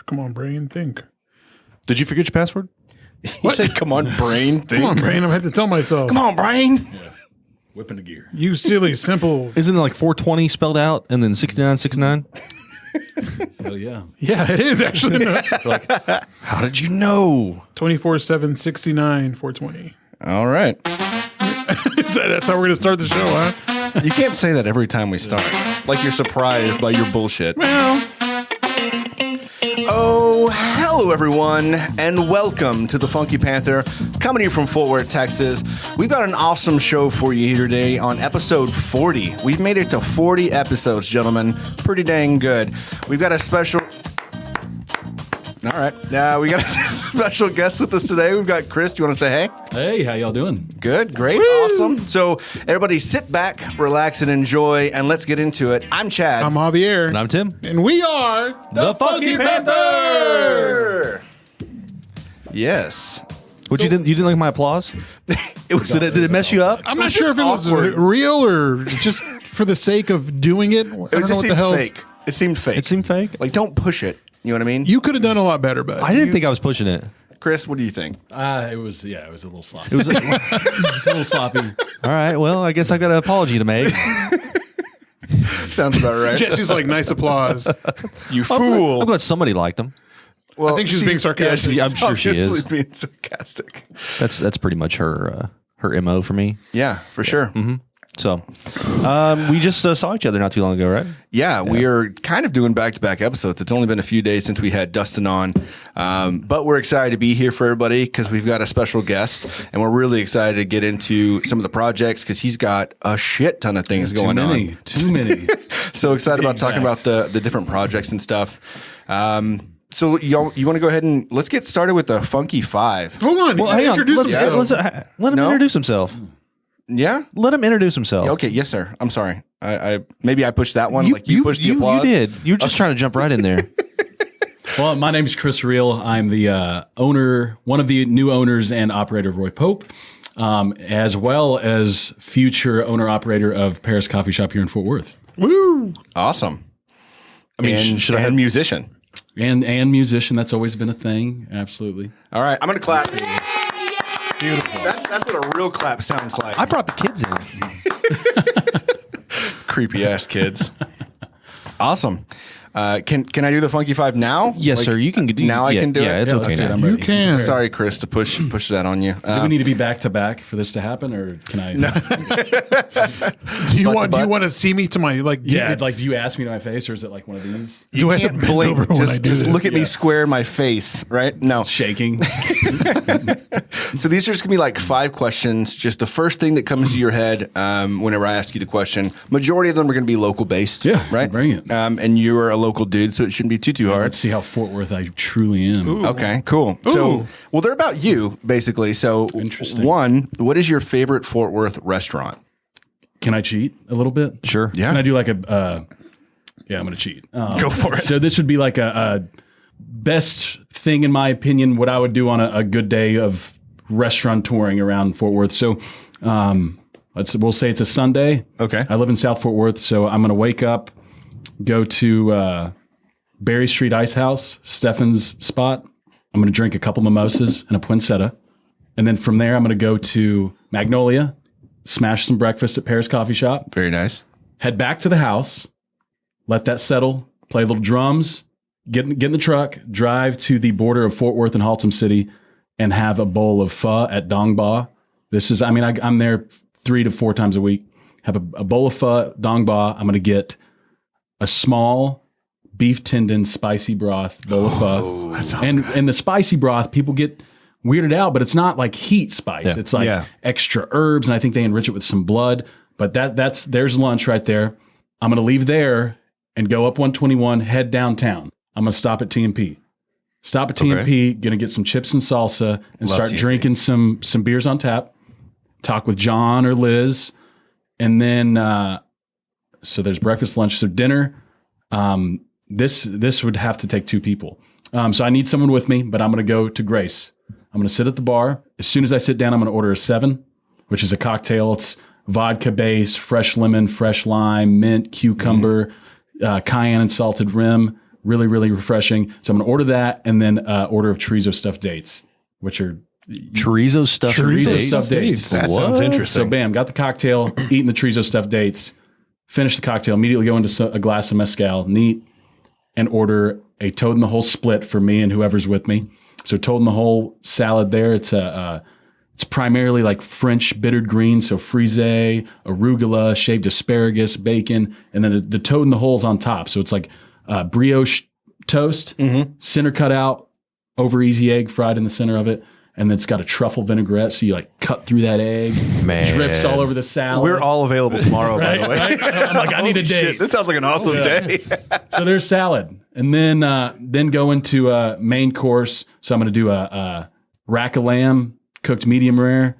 Come on, brain, think. Did you forget your password? You said, come on, brain. Think. Come on, brain. I had to tell myself. Come on, brain. Yeah. Whipping the gear. You silly, simple. Isn't it like 420 spelled out and then 6969? Hell yeah. Yeah, it is actually. Like, how did you know? 24/7, 69, 420. All right. That's how we're going to start the show, huh? You can't say that every time we start. Like you're surprised by your bullshit. Well, Oh, hello everyone, and welcome to the Funky Panther, coming to you from Fort Worth, Texas. We've got an awesome show for you here today on episode 40. We've made it to 40 episodes, gentlemen. Pretty dang good. We've got a special... All right. We got a special guest with us today. We've got Chris. Do you want to say hey? Hey, how y'all doing? Good, great, awesome. So everybody sit back, relax, and enjoy, and let's get into it. I'm Chad. I'm Javier. And I'm Tim. And we are The Funky Panther! Yes. You didn't like my applause? Did it mess you up? I'm not sure if it was real or just for the sake of doing it. I don't know what the hell. Fake. It seemed fake. It seemed fake. Like, don't push it. You know what I mean? You could have done a lot better, but I didn't think I was pushing it. Chris, what do you think? It was a little sloppy. It was It was a little sloppy. all right. Well, I guess I've got an apology to make. Sounds about right. Jesse's like, nice applause. You fool. I'm glad somebody liked them. Well, I think she's being sarcastic. I'm sure she is. obviously being sarcastic. That's pretty much her MO for me. Yeah, for sure. Mm-hmm. So, we just saw each other not too long ago, right? Yeah, we are kind of doing back-to-back episodes. It's only been a few days since we had Dustin on, but we're excited to be here for everybody because we've got a special guest, and we're really excited to get into some of the projects because he's got a shit ton of things going on. Too many. So excited about talking about the different projects and stuff. So you want to go ahead and let's get started with the Funky Five. Hold on. Well, hang on. Let him introduce himself. Yeah? Let him introduce himself. Okay, yes, sir. I'm sorry. I maybe I pushed that one. You pushed the applause. You did. You were just trying to jump right in there. Well, my name's Chris Reale. I'm the owner, one of the new owners and operator of Roy Pope, as well as future owner-operator of Paris Coffee Shop here in Fort Worth. Woo! Awesome. I mean, should I have a musician? And musician. That's always been a thing. Absolutely. All right, I'm going to clap. Beautiful. That's what a real clap sounds like. I brought the kids in. Creepy ass kids. Awesome. Can I do the Funky Five now? Yes, sir. You can do. Now I can do it. Yeah, it's okay now. You can. Sorry, Chris, to push that on you. Do we need to be back to back for this to happen, or can I? No. Do you want to see me to my Yeah. Do you ask me to my face, or is it like one of these? You I have can't to bend blink. over when I do Just this? look at me square in my face, right? No. Shaking. So these are just gonna be like 5 questions. Just the first thing that comes to your head whenever I ask you the question. Majority of them are gonna be local based. Yeah, right. bring it. And you are a local dude, so it shouldn't be too hard. Let's see how Fort Worth I truly am. Ooh. Okay, cool. So, well, they're about you basically. So, Interesting. One, what is your favorite Fort Worth restaurant? Can I cheat a little bit? Sure. Yeah. Can I do like a? Yeah, I'm going to cheat. Go for it. So this would be like a best thing in my opinion. What I would do on a good day of restaurant touring around Fort Worth. So we'll say it's a Sunday. Okay. I live in South Fort Worth, so I'm going to wake up, go to Berry Street Ice House, Stefan's spot. I'm going to drink a couple mimosas and a poinsettia. And then from there, I'm going to go to Magnolia, smash some breakfast at Paris Coffee Shop, Very nice. head back to the house, let that settle, play little drums, get in the truck, drive to the border of Fort Worth and Haltom City, and have a bowl of pho at Dong Ba. I'm there 3 to 4 times a week. Have a bowl of pho at Dong Ba. I'm going to get a small beef tendon spicy broth bowl of pho. That sounds good. And the spicy broth, people get weirded out, but it's not like heat spice. Yeah. It's like extra herbs, and I think they enrich it with some blood. But there's lunch right there. I'm going to leave there and go up 121, head downtown. I'm going to stop at T&P. Stop at T&P, going to get some chips and salsa and Love start T&P. drinking some beers on tap. Talk with John or Liz. And then, so there's breakfast, lunch, so dinner. This would have to take 2 people. So I need someone with me, but I'm going to go to Grace. I'm going to sit at the bar. As soon as I sit down, I'm going to order a 7, which is a cocktail. It's vodka base, fresh lemon, fresh lime, mint, cucumber, cayenne and salted rim, Really, really refreshing. So I'm going to order that and then order of chorizo stuffed dates, which are Chorizo stuffed dates. That sounds interesting. So bam, got the cocktail, eating the chorizo stuffed dates, finish the cocktail, immediately go into a glass of mezcal, neat, and order a toad in the hole split for me and whoever's with me. So toad in the hole salad there. It's it's primarily like French bittered greens, so frise, arugula, shaved asparagus, bacon, and then the toad in the hole's on top. So it's like brioche toast, center cut out, over easy egg fried in the center of it. And then it's got a truffle vinaigrette, so you like cut through that egg, drips all over the salad. We're all available tomorrow, by the way. Right? I'm like, I need a date. Shit, this sounds like an awesome day. So there's salad, and then go into a main course. So I'm going to do a rack of lamb, cooked medium rare,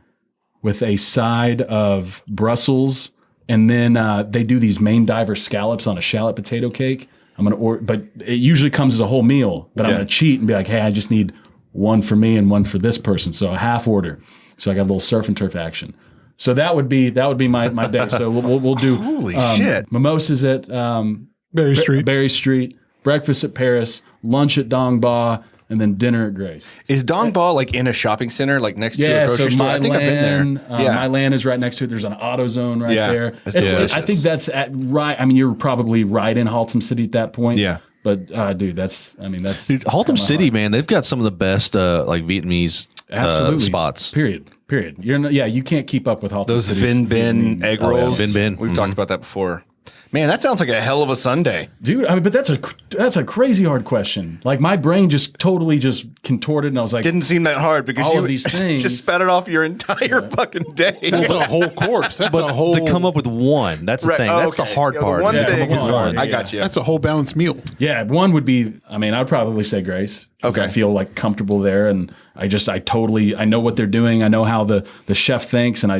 with a side of Brussels, and then they do these Maine diver scallops on a shallot potato cake. I'm going to order, but it usually comes as a whole meal. But I'm going to cheat and be like, hey, I just need one for me and one for this person. So a half order. So I got a little surf and turf action. So that would be my day. So we'll do Holy shit. mimosas at Berry Street, breakfast at Paris, lunch at Dong Ba, and then dinner at Grace. Is Dong Ba like in a shopping center, like next to a grocery store? I think I've been there. My land is right next to it. There's an AutoZone right there. That's delicious. I think that's right. I mean, you're probably right in Haltom City at that point. Yeah. But dude, Haltom City, man, they've got some of the best like Vietnamese spots. Period. You can't keep up with Haltom Those City's Vin Bin egg rolls. Vin Bin. We've talked about that before. Man, that sounds like a hell of a Sunday. Dude, I mean, but that's a crazy hard question. Like my brain just totally just contorted, and I was like, Didn't seem that hard because all you of these things just spat it off your entire fucking day. That's a whole course. That's a whole. To come up with one, that's the Right. thing. Oh, That's okay. the hard Yeah, the part. one is to come thing up with is one. hard. I got you. That's a whole balanced meal. Yeah, one would be. I mean, I'd probably say Grace. 'Cause Okay. I feel like comfortable there, and I know what they're doing. I know how the chef thinks, and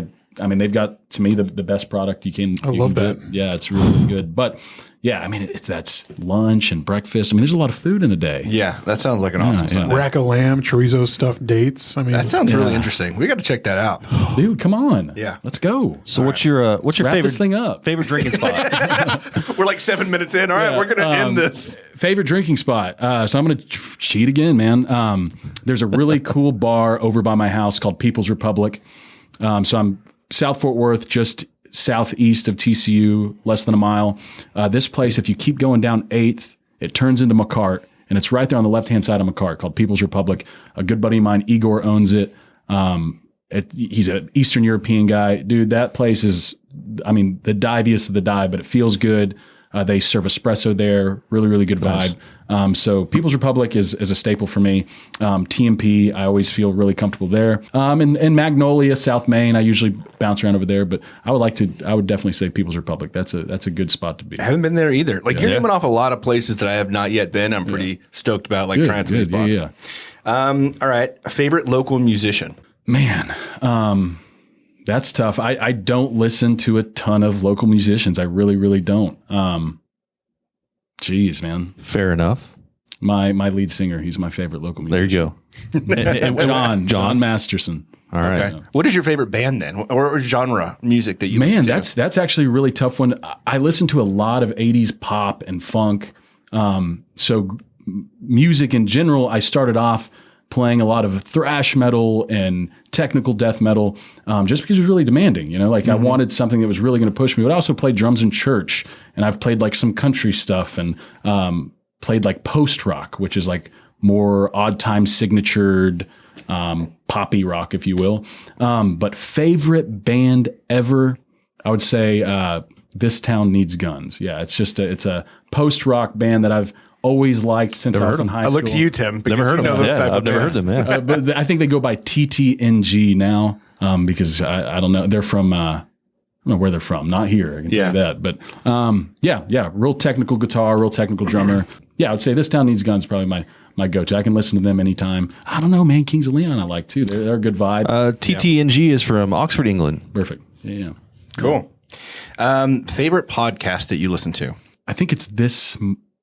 I mean, they've got to me the best product you can. I love that. Yeah, it's really good. But yeah, I mean, that's lunch and breakfast. I mean, there's a lot of food in a day. Yeah, that sounds like an awesome Sunday. Rack of lamb, chorizo stuffed dates. I mean, That sounds really interesting. We got to check that out. Dude, come on. Yeah. Let's go. So what's your Wrap favorite this thing up. favorite drinking spot? We're like 7 minutes in. All right, we're going to end this. Favorite drinking spot. So I'm going to cheat again, man. There's a really cool bar over by my house called People's Republic. So I'm South Fort Worth, just southeast of TCU, less than a mile. This place, if you keep going down 8th, it turns into McCart, and it's right there on the left-hand side of McCart called People's Republic. A good buddy of mine, Igor, owns it. He's an Eastern European guy. Dude, that place is, I mean, the diviest of the dive, but it feels good. They serve espresso there. Really, really good vibe. So People's Republic is a staple for me. TMP, I always feel really comfortable there. And Magnolia, South Main, I usually bounce around over there. But I would definitely say People's Republic. That's a good spot to be. I haven't been there either. Like you're naming off a lot of places that I have not yet been. I'm pretty stoked about, like trying some of these spots. Yeah. All right, favorite local musician. Man, that's tough. I don't listen to a ton of local musicians. I really, really don't. Geez, man. Fair enough. My lead singer, he's my favorite local musician. There you go. John Masterson. All right. Okay. What is your favorite band then, or genre music that you listen to? That's actually a really tough one. I listen to a lot of 80s pop and funk. So music in general, I started off playing a lot of thrash metal and technical death metal, just because it was really demanding. You know, like I wanted something that was really going to push me. But I also played drums in church, and I've played like some country stuff, and played like post rock, which is like more odd time signatured poppy rock, if you will. But favorite band ever, I would say This Town Needs Guns. Yeah, it's a post rock band that I've always liked since I was in high school. I look to you, Tim. Never heard of them. I've never heard them. Yeah. But I think they go by TTNG now, because I don't know. They're from I don't know where they're from. Not here. I can tell you that. But yeah, real technical guitar, real technical drummer. Yeah, I would say This Town Needs Guns is probably my go-to. I can listen to them anytime. I don't know, man. Kings of Leon I like too. They're a good vibe. TTNG is from Oxford, England. Perfect. Yeah. Cool. Favorite podcast that you listen to? I think it's This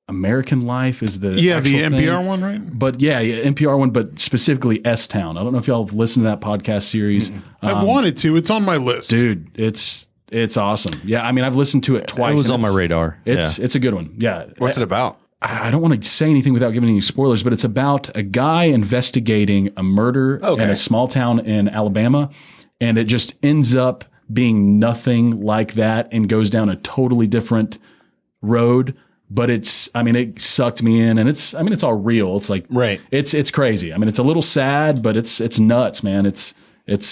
American Life is the the actual NPR thing. one, right? But yeah, NPR one, but specifically S-Town. I don't know if y'all have listened to that podcast series. I've wanted to. It's on my list. Dude, it's awesome. Yeah, I mean, I've listened to it twice. It was on my radar. It's a good one. Yeah. What's it about? I don't want to say anything without giving any spoilers, but it's about a guy investigating a murder in a small town in Alabama, and it just ends up being nothing like that and goes down a totally different road. But it sucked me in, and it's all real. It's like, it's crazy. I mean, it's a little sad, but it's nuts, man. It's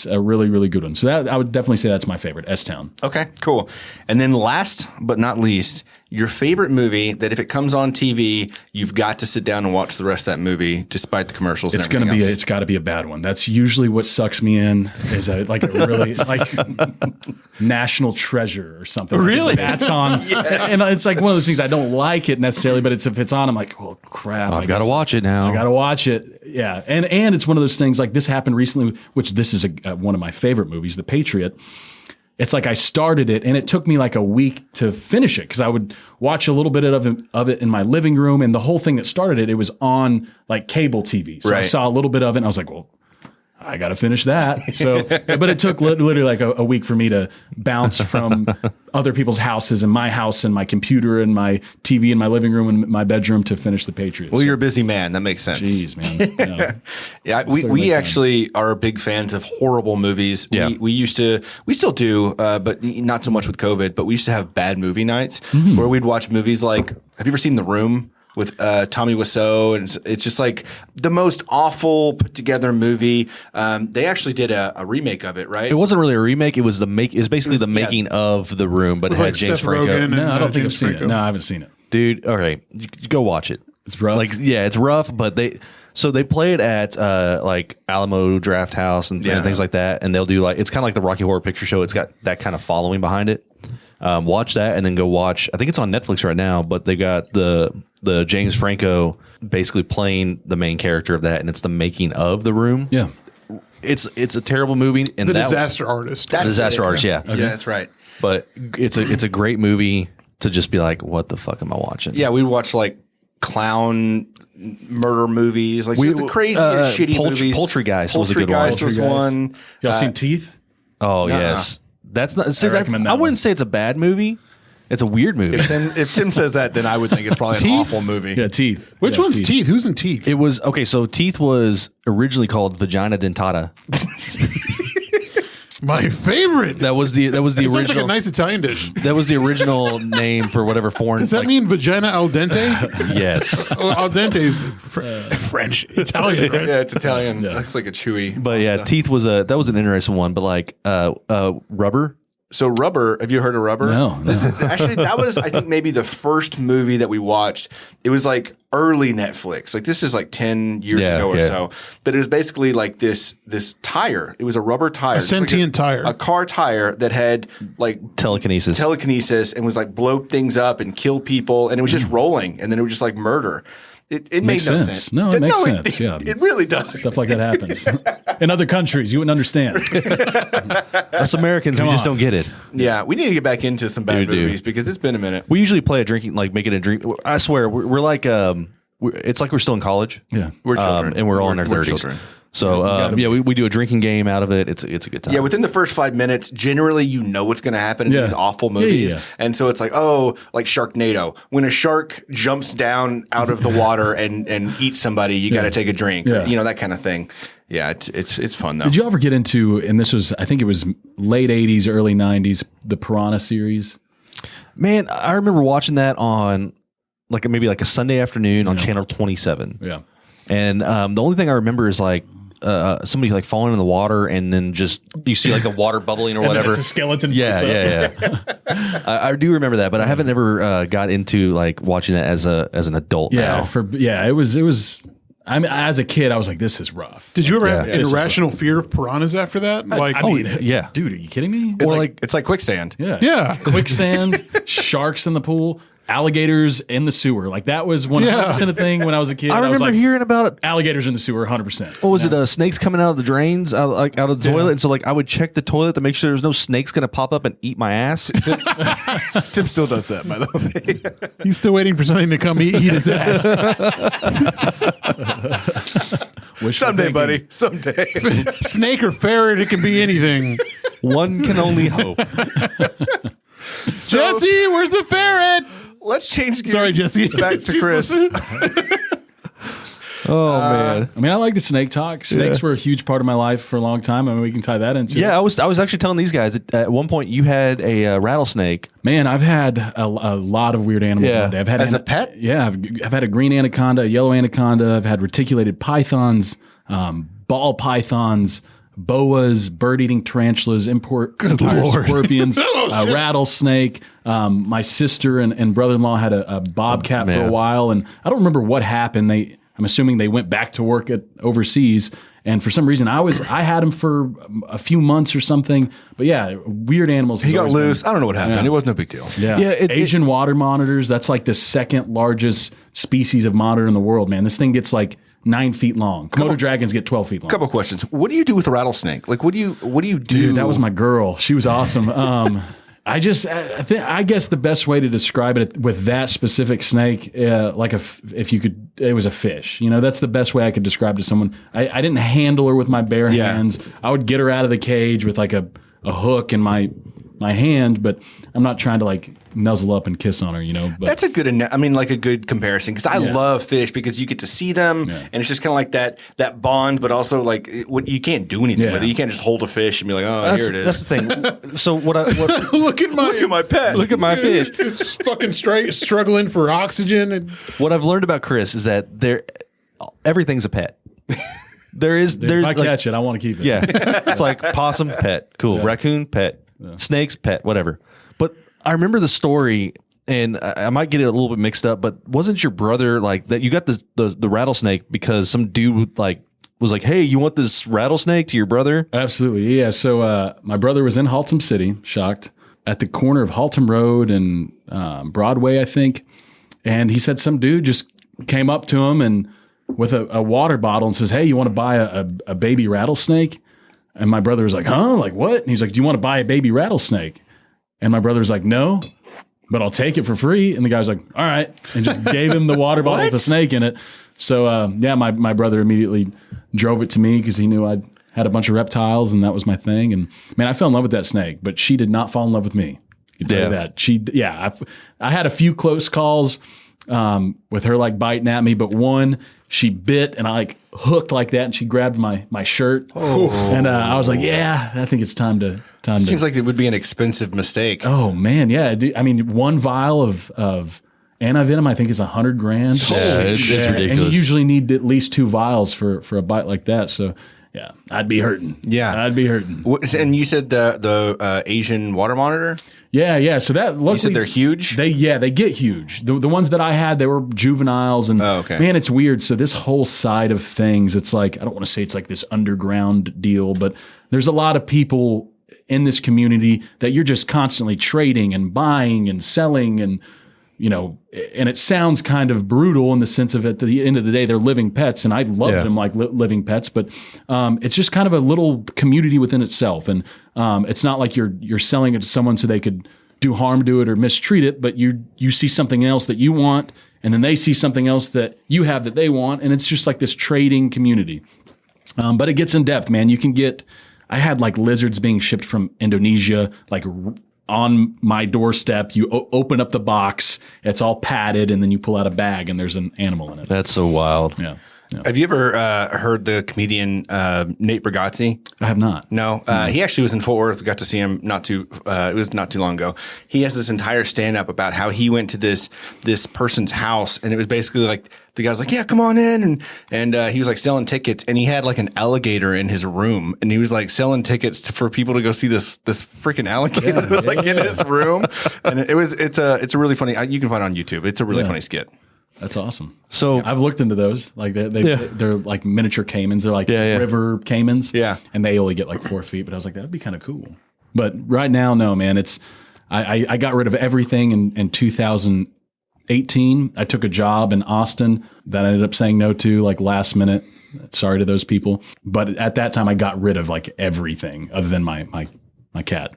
a really, really good one. So that I would definitely say that's my favorite, S-Town. Okay, cool. And then last but not least, your favorite movie that if it comes on TV, you've got to sit down and watch the rest of that movie despite the commercials and everything else. It's got to be a bad one. That's usually what sucks me in is a really like National Treasure or something. Really? That's on. Yes. And it's like one of those things I don't like it necessarily, but if it's on, I'm like, well, crap. I've got to watch it now. I got to watch it. Yeah. And it's one of those things like this happened recently, which this is one of my favorite movies, The Patriot. It's like I started it and it took me like a week to finish it because I would watch a little bit of it in my living room, and the whole thing that started it was on like cable TV. So I saw a little bit of it and I was like, well, I got to finish that. So, but it took literally like a week for me to bounce from other people's houses and my house and my computer and my TV in my living room and my bedroom to finish The Patriot. Well, you're a busy man. That makes sense. Jeez, man. Yeah, we actually are big fans of horrible movies. Yeah. We still do, but not so much with COVID, but we used to have bad movie nights where we'd watch movies like, have you ever seen The Room? With Tommy Wiseau, and it's just like the most awful put together movie. They actually did a remake of it, right? It wasn't really a remake. It was basically the making of The Room, but it had like James Seth Franco. Rogen. No, I don't think I've James seen Franco. it. No, I haven't seen it. Dude, okay, go watch it. It's rough. Like, yeah, it's rough, but they play it at like Alamo Draft House and things like that, and they'll do like it's kind of like the Rocky Horror Picture Show. It's got that kind of following behind it. Watch that and then go watch. I think it's on Netflix right now, but they got the James Franco basically playing the main character of that, and it's the making of The Room. Yeah. It's a terrible movie. And The Disaster Artist. That's Disaster it. Artist, yeah. Yeah, that's right. But it's a great movie to just be like, what the fuck am I watching? Yeah, we watch like clown murder movies, like just the crazy shitty movies. Poultrygeist was a good one. Poultrygeist was one. Y'all seen Teeth? Oh yes, that's not. See, recommend that I one. wouldn't say it's a bad movie. It's a weird movie. If Tim says that, then I would think it's probably an awful movie. Yeah, Teeth. Which Yeah, one's Teeth? Who's in Teeth? It was okay. So Teeth was originally called Vagina Dentata. My favorite. That was the It sounds like a original. nice Italian dish. That was the original name for whatever foreign. Does that mean vagina al dente? yes? Well, al dente is French, Italian, right? Yeah, it's Italian. Looks like a chewy. But yeah, pasta. Teeth was an interesting one. But like Rubber. So Rubber, have you heard of Rubber? No. Actually, that was, I think, maybe the first movie that we watched. It was like early Netflix. Like this is like 10 years ago or so. But it was basically like this tire. It was a rubber tire. A sentient tire. A car tire that had like Telekinesis. and was like blow things up and kill people. And it was just rolling. And then it was just like murder. It made Makes no sense. sense. No, it makes sense. Yeah. It really doesn't. Stuff like that happens. In other countries, you wouldn't understand. Us Americans, we just don't get it. Yeah, we need to get back into some bad We do. movies because it's been a minute. We usually play a drinking, like make it a drink. I swear, we're like, it's like we're still in college. Yeah. We're children. and we're all in our We're 30s. children. So we do a drinking game out of it. It's a good time. Yeah, within the first 5 minutes, generally you know what's going to happen in Yeah. these awful movies. Yeah. And so it's like, oh, like Sharknado. When a shark jumps down out of the water and eats somebody, you got to take a drink. Yeah. You know, that kind of thing. Yeah, it's fun though. Did you ever get into, and this was, I think it was late 80s, early 90s, the Piranha series? Man, I remember watching that on maybe like a Sunday afternoon on Channel 27. Yeah. And the only thing I remember is like somebody like falling in the water, and then just you see like the water bubbling or whatever. It's a skeleton. Yeah. I do remember that, but I haven't ever got into like watching it as an adult. Yeah. Now. It was. I mean, as a kid, I was like, "This is rough." Did you ever have This is irrational fear of piranhas after that? Like, I mean, yeah. dude, are you kidding me? it's like quicksand. Yeah, Yeah. quicksand, sharks in the pool, alligators in the sewer. Like that was 100% a thing when I was a kid. I was remember like, hearing about it. alligators in the sewer, 100%. What was it? Snakes coming out of the drains, out of the toilet. And so like I would check the toilet to make sure there's no snakes going to pop up and eat my ass. Tim still does that, by the way. He's still waiting for something to come eat his ass. Someday, buddy. Someday. Snake or ferret, it can be anything. One can only hope. Jesse, where's the ferret? let's change gears. Sorry, Jesse. Back to Chris. Oh man. I mean, I like the snake talk. Snakes were a huge part of my life for a long time. I mean, we can tie that into it. Yeah, I was actually telling these guys that at one point you had a rattlesnake. Man, I've had a lot of weird animals. Yeah. One day. I've had As a pet? Yeah, I've had a green anaconda, a yellow anaconda. I've had reticulated pythons, ball pythons, boas, bird-eating tarantulas, empire scorpions, rattlesnake. My sister and brother-in-law had a bobcat for a while, and I don't remember what happened. I'm assuming they went back to work overseas, and for some reason I had him for a few months or something. But yeah, weird animals. He got loose. I don't know what happened. It was no big deal. Yeah, Asian water monitors. That's like the second largest species of monitor in the world, man. This thing gets like 9 feet long. Komodo dragons get 12 feet long. Couple questions. What do you do with a rattlesnake? Like, what do you do? Dude, that was my girl. She was awesome. I guess the best way to describe it with that specific snake, if you could, it was a fish. You know, that's the best way I could describe to someone. I didn't handle her with my bare hands. I would get her out of the cage with like a hook in my hand, but I'm not trying to like nuzzle up and kiss on her, you know. But that's a good, like a good comparison because I love fish because you get to see them and it's just kind of like that bond, but also like you can't do anything with it. You can't just hold a fish and be like, here it is. That's the thing. So what look at my pet. Look at my fish. It's fucking straight, struggling for oxygen. And what I've learned about Chris is that everything's a pet. There's if I catch it, I want to keep it. Yeah, it's like possum, pet, cool. Raccoon, pet. Snakes, pet, whatever. But I remember the story, and I might get it a little bit mixed up, but wasn't your brother like that? You got the rattlesnake because some dude was like, hey, you want this rattlesnake to your brother? Absolutely. Yeah. So my brother was in Haltom City, shocked, at the corner of Haltom Road and Broadway, I think. And he said some dude just came up to him and with a water bottle and says, hey, you want to buy a baby rattlesnake? And my brother was like, huh? Like what? And he's like, do you want to buy a baby rattlesnake? And my brother was like, no, but I'll take it for free. And the guy was like, all right. And just gave him the water bottle with the snake in it. So, my brother immediately drove it to me because he knew I had a bunch of reptiles and that was my thing. And man, I fell in love with that snake, but she did not fall in love with me. I can tell you that. I had a few close calls with her like biting at me, but one, she bit and I like hooked like that and she grabbed my shirt. And I was like, yeah, I think it's time to. Seems like it would be an expensive mistake. Oh man. Yeah. I mean, one vial of antivenom, I think is $100,000. Yeah, it's ridiculous. And you usually need at least 2 vials for a bite like that. So yeah, I'd be hurting. Yeah. I'd be hurting. And you said the Asian water monitor? Yeah. So that luckily, you said they're huge? They get huge. The ones that I had, they were juveniles, and man, it's weird. So this whole side of things, it's like I don't want to say it's like this underground deal, but there's a lot of people in this community that you're just constantly trading and buying and selling, and you know, and it sounds kind of brutal in the sense of at the end of the day, they're living pets, and I love them like living pets, but it's just kind of a little community within itself, and it's not like you're selling it to someone so they could do harm to it or mistreat it, but you see something else that you want, and then they see something else that you have that they want, and it's just like this trading community. But it gets in depth, man. I had like lizards being shipped from Indonesia, like on my doorstep. You open up the box, it's all padded, and then you pull out a bag and there's an animal in it. That's so wild. Yeah. Have you ever heard the comedian Nate Bargatze? I have not. No, he actually was in Fort Worth. We got to see him it was not too long ago. He has this entire stand up about how he went to this person's house, and it was basically like the guy's like, yeah, come on in. And he was like selling tickets, and he had like an alligator in his room, and he was like selling tickets for people to go see this freaking alligator that was like in his room. And it's a really funny, you can find it on YouTube. It's a really funny skit. That's awesome. So I've looked into those. Like they're like miniature caimans. They're like river caimans. Yeah. And they only get like 4 feet. But I was like, that'd be kind of cool. But right now, no, man. I got rid of everything in 2018. I took a job in Austin that I ended up saying no to like last minute. Sorry to those people. But at that time, I got rid of like everything other than my cat.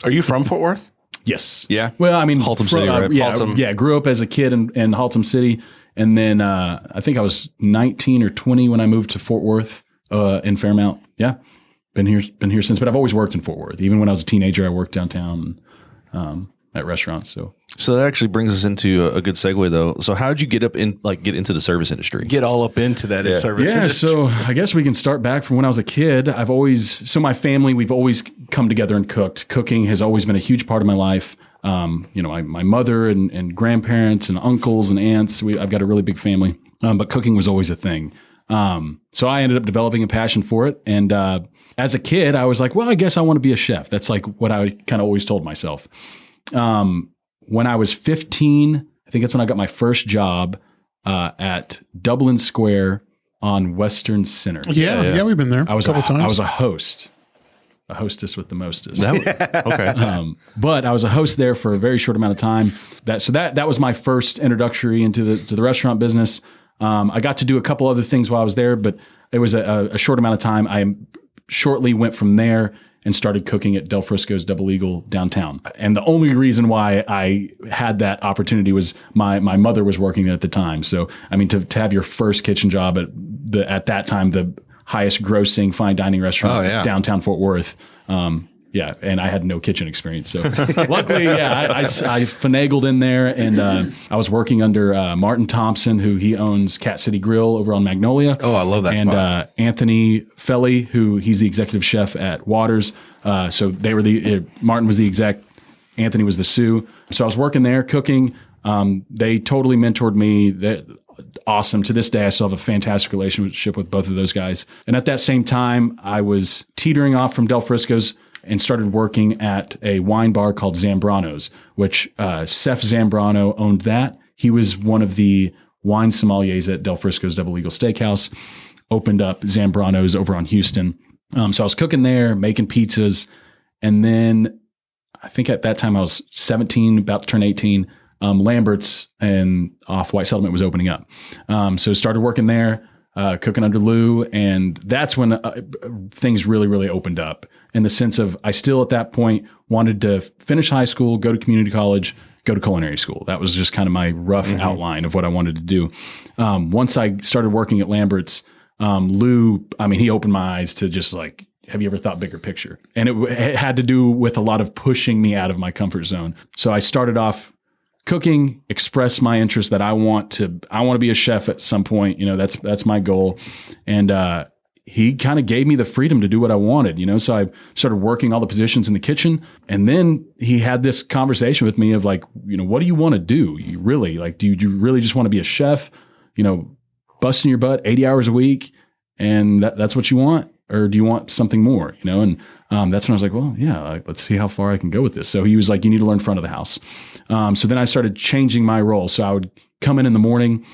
Are you from Fort Worth? Yes. Yeah. Well, I mean, Haltom City, right? Haltom. Yeah. Grew up as a kid in Haltom City, and then I think I was 19 or 20 when I moved to Fort Worth in Fairmount. Yeah, been here since. But I've always worked in Fort Worth. Even when I was a teenager, I worked downtown at restaurants. So that actually brings us into a good segue, though. So how did you get into the service industry? Get all up into that service Yeah, industry. so I guess we can start back from when I was a kid. My family, we've always come together and cooked. Cooking has always been a huge part of my life. My mother and grandparents and uncles and aunts, I've got a really big family, but cooking was always a thing. So I ended up developing a passion for it. And as a kid, I was like, well, I guess I want to be a chef. That's like what I kind of always told myself. When I was 15, I think that's when I got my first job at Dublin Square on Western Center. Yeah, we've been there a couple times. I was a host. A hostess with the mostest. Okay. But I was a host there for a very short amount of time. That was my first introductory into the restaurant business. I got to do a couple other things while I was there, but it was a short amount of time. I shortly went from there and started cooking at Del Frisco's Double Eagle downtown. And the only reason why I had that opportunity was my mother was working there at the time. So, I mean, to have your first kitchen job at that time, the highest grossing fine dining restaurant downtown Fort Worth. And I had no kitchen experience. So luckily, I finagled in there, and I was working under Martin Thompson, who he owns Cat City Grill over on Magnolia. Oh, I love that spot. Anthony Felly, who he's the executive chef at Waters. So they were Martin was the exec, Anthony was the sous. So I was working there, cooking. They totally mentored me. They're awesome. To this day, I still have a fantastic relationship with both of those guys. And at that same time, I was teetering off from Del Frisco's and started working at a wine bar called Zambrano's, which Seth Zambrano owned that. He was one of the wine sommeliers at Del Frisco's Double Eagle Steakhouse, opened up Zambrano's over on Houston. So I was cooking there, making pizzas. And then I think at that time I was 17, about to turn 18. Lambert's and Off-White Settlement was opening up. So started working there, cooking under Lou. And that's when things really, really opened up in the sense of I still at that point wanted to finish high school, go to community college, go to culinary school. That was just kind of my rough outline of what I wanted to do. Once I started working at Lambert's, Lou, I mean, he opened my eyes to just like, have you ever thought bigger picture? And it had to do with a lot of pushing me out of my comfort zone. So I started off cooking, express my interest that I want to be a chef at some point. You know, that's my goal. And he kind of gave me the freedom to do what I wanted, you know? So I started working all the positions in the kitchen. And then he had this conversation with me of like, you know, what do you want to do? You really like, do you really just want to be a chef, you know, busting your butt 80 hours a week? And that's what you want? Or do you want something more, you know? And that's when I was like, well, yeah, let's see how far I can go with this. So he was like, you need to learn front of the house. So then I started changing my role. So I would come in the morning,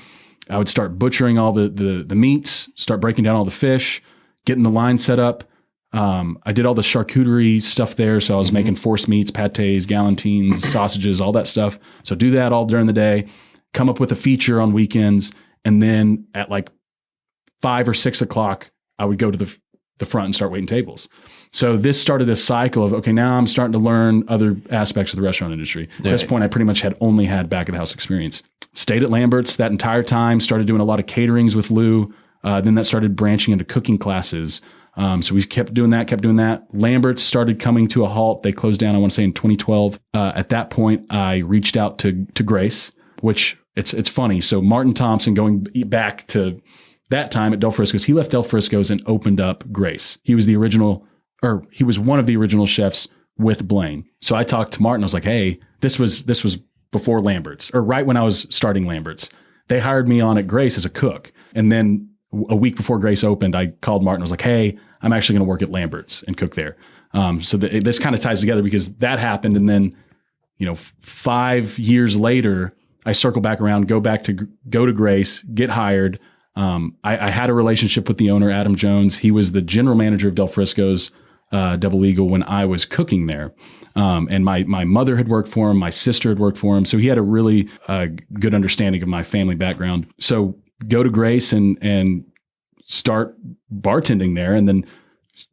I would start butchering all the meats, start breaking down all the fish, getting the line set up. I did all the charcuterie stuff there. So I was making force meats, pâtés, galantines, sausages, all that stuff. So do that all during the day, come up with a feature on weekends. And then at like 5 or 6 o'clock, I would go to the front and start waiting tables. So this started this cycle of, okay, now I'm starting to learn other aspects of the restaurant industry. At this point, I pretty much had only had back of the house experience. Stayed at Lambert's that entire time, started doing a lot of caterings with Lou. Then that started branching into cooking classes. So we kept doing that. Lambert's started coming to a halt. They closed down, I want to say in 2012. At that point, I reached out to Grace, which it's funny. So Martin Thompson, going back to that time at Del Frisco's, he left Del Frisco's and opened up Grace. He was one of the original chefs with Blaine. So I talked to Martin. I was like, hey, this was before Lambert's, or right when I was starting Lambert's. They hired me on at Grace as a cook. And then a week before Grace opened, I called Martin. I was like, hey, I'm actually going to work at Lambert's and cook there. So this kind of ties together because that happened. And then, 5 years later, I circle back around, go to Grace, get hired. I had a relationship with the owner, Adam Jones. He was the general manager of Del Frisco's Double Eagle when I was cooking there. And my mother had worked for him. My sister had worked for him. So he had a really good understanding of my family background. So go to Grace and start bartending there. And then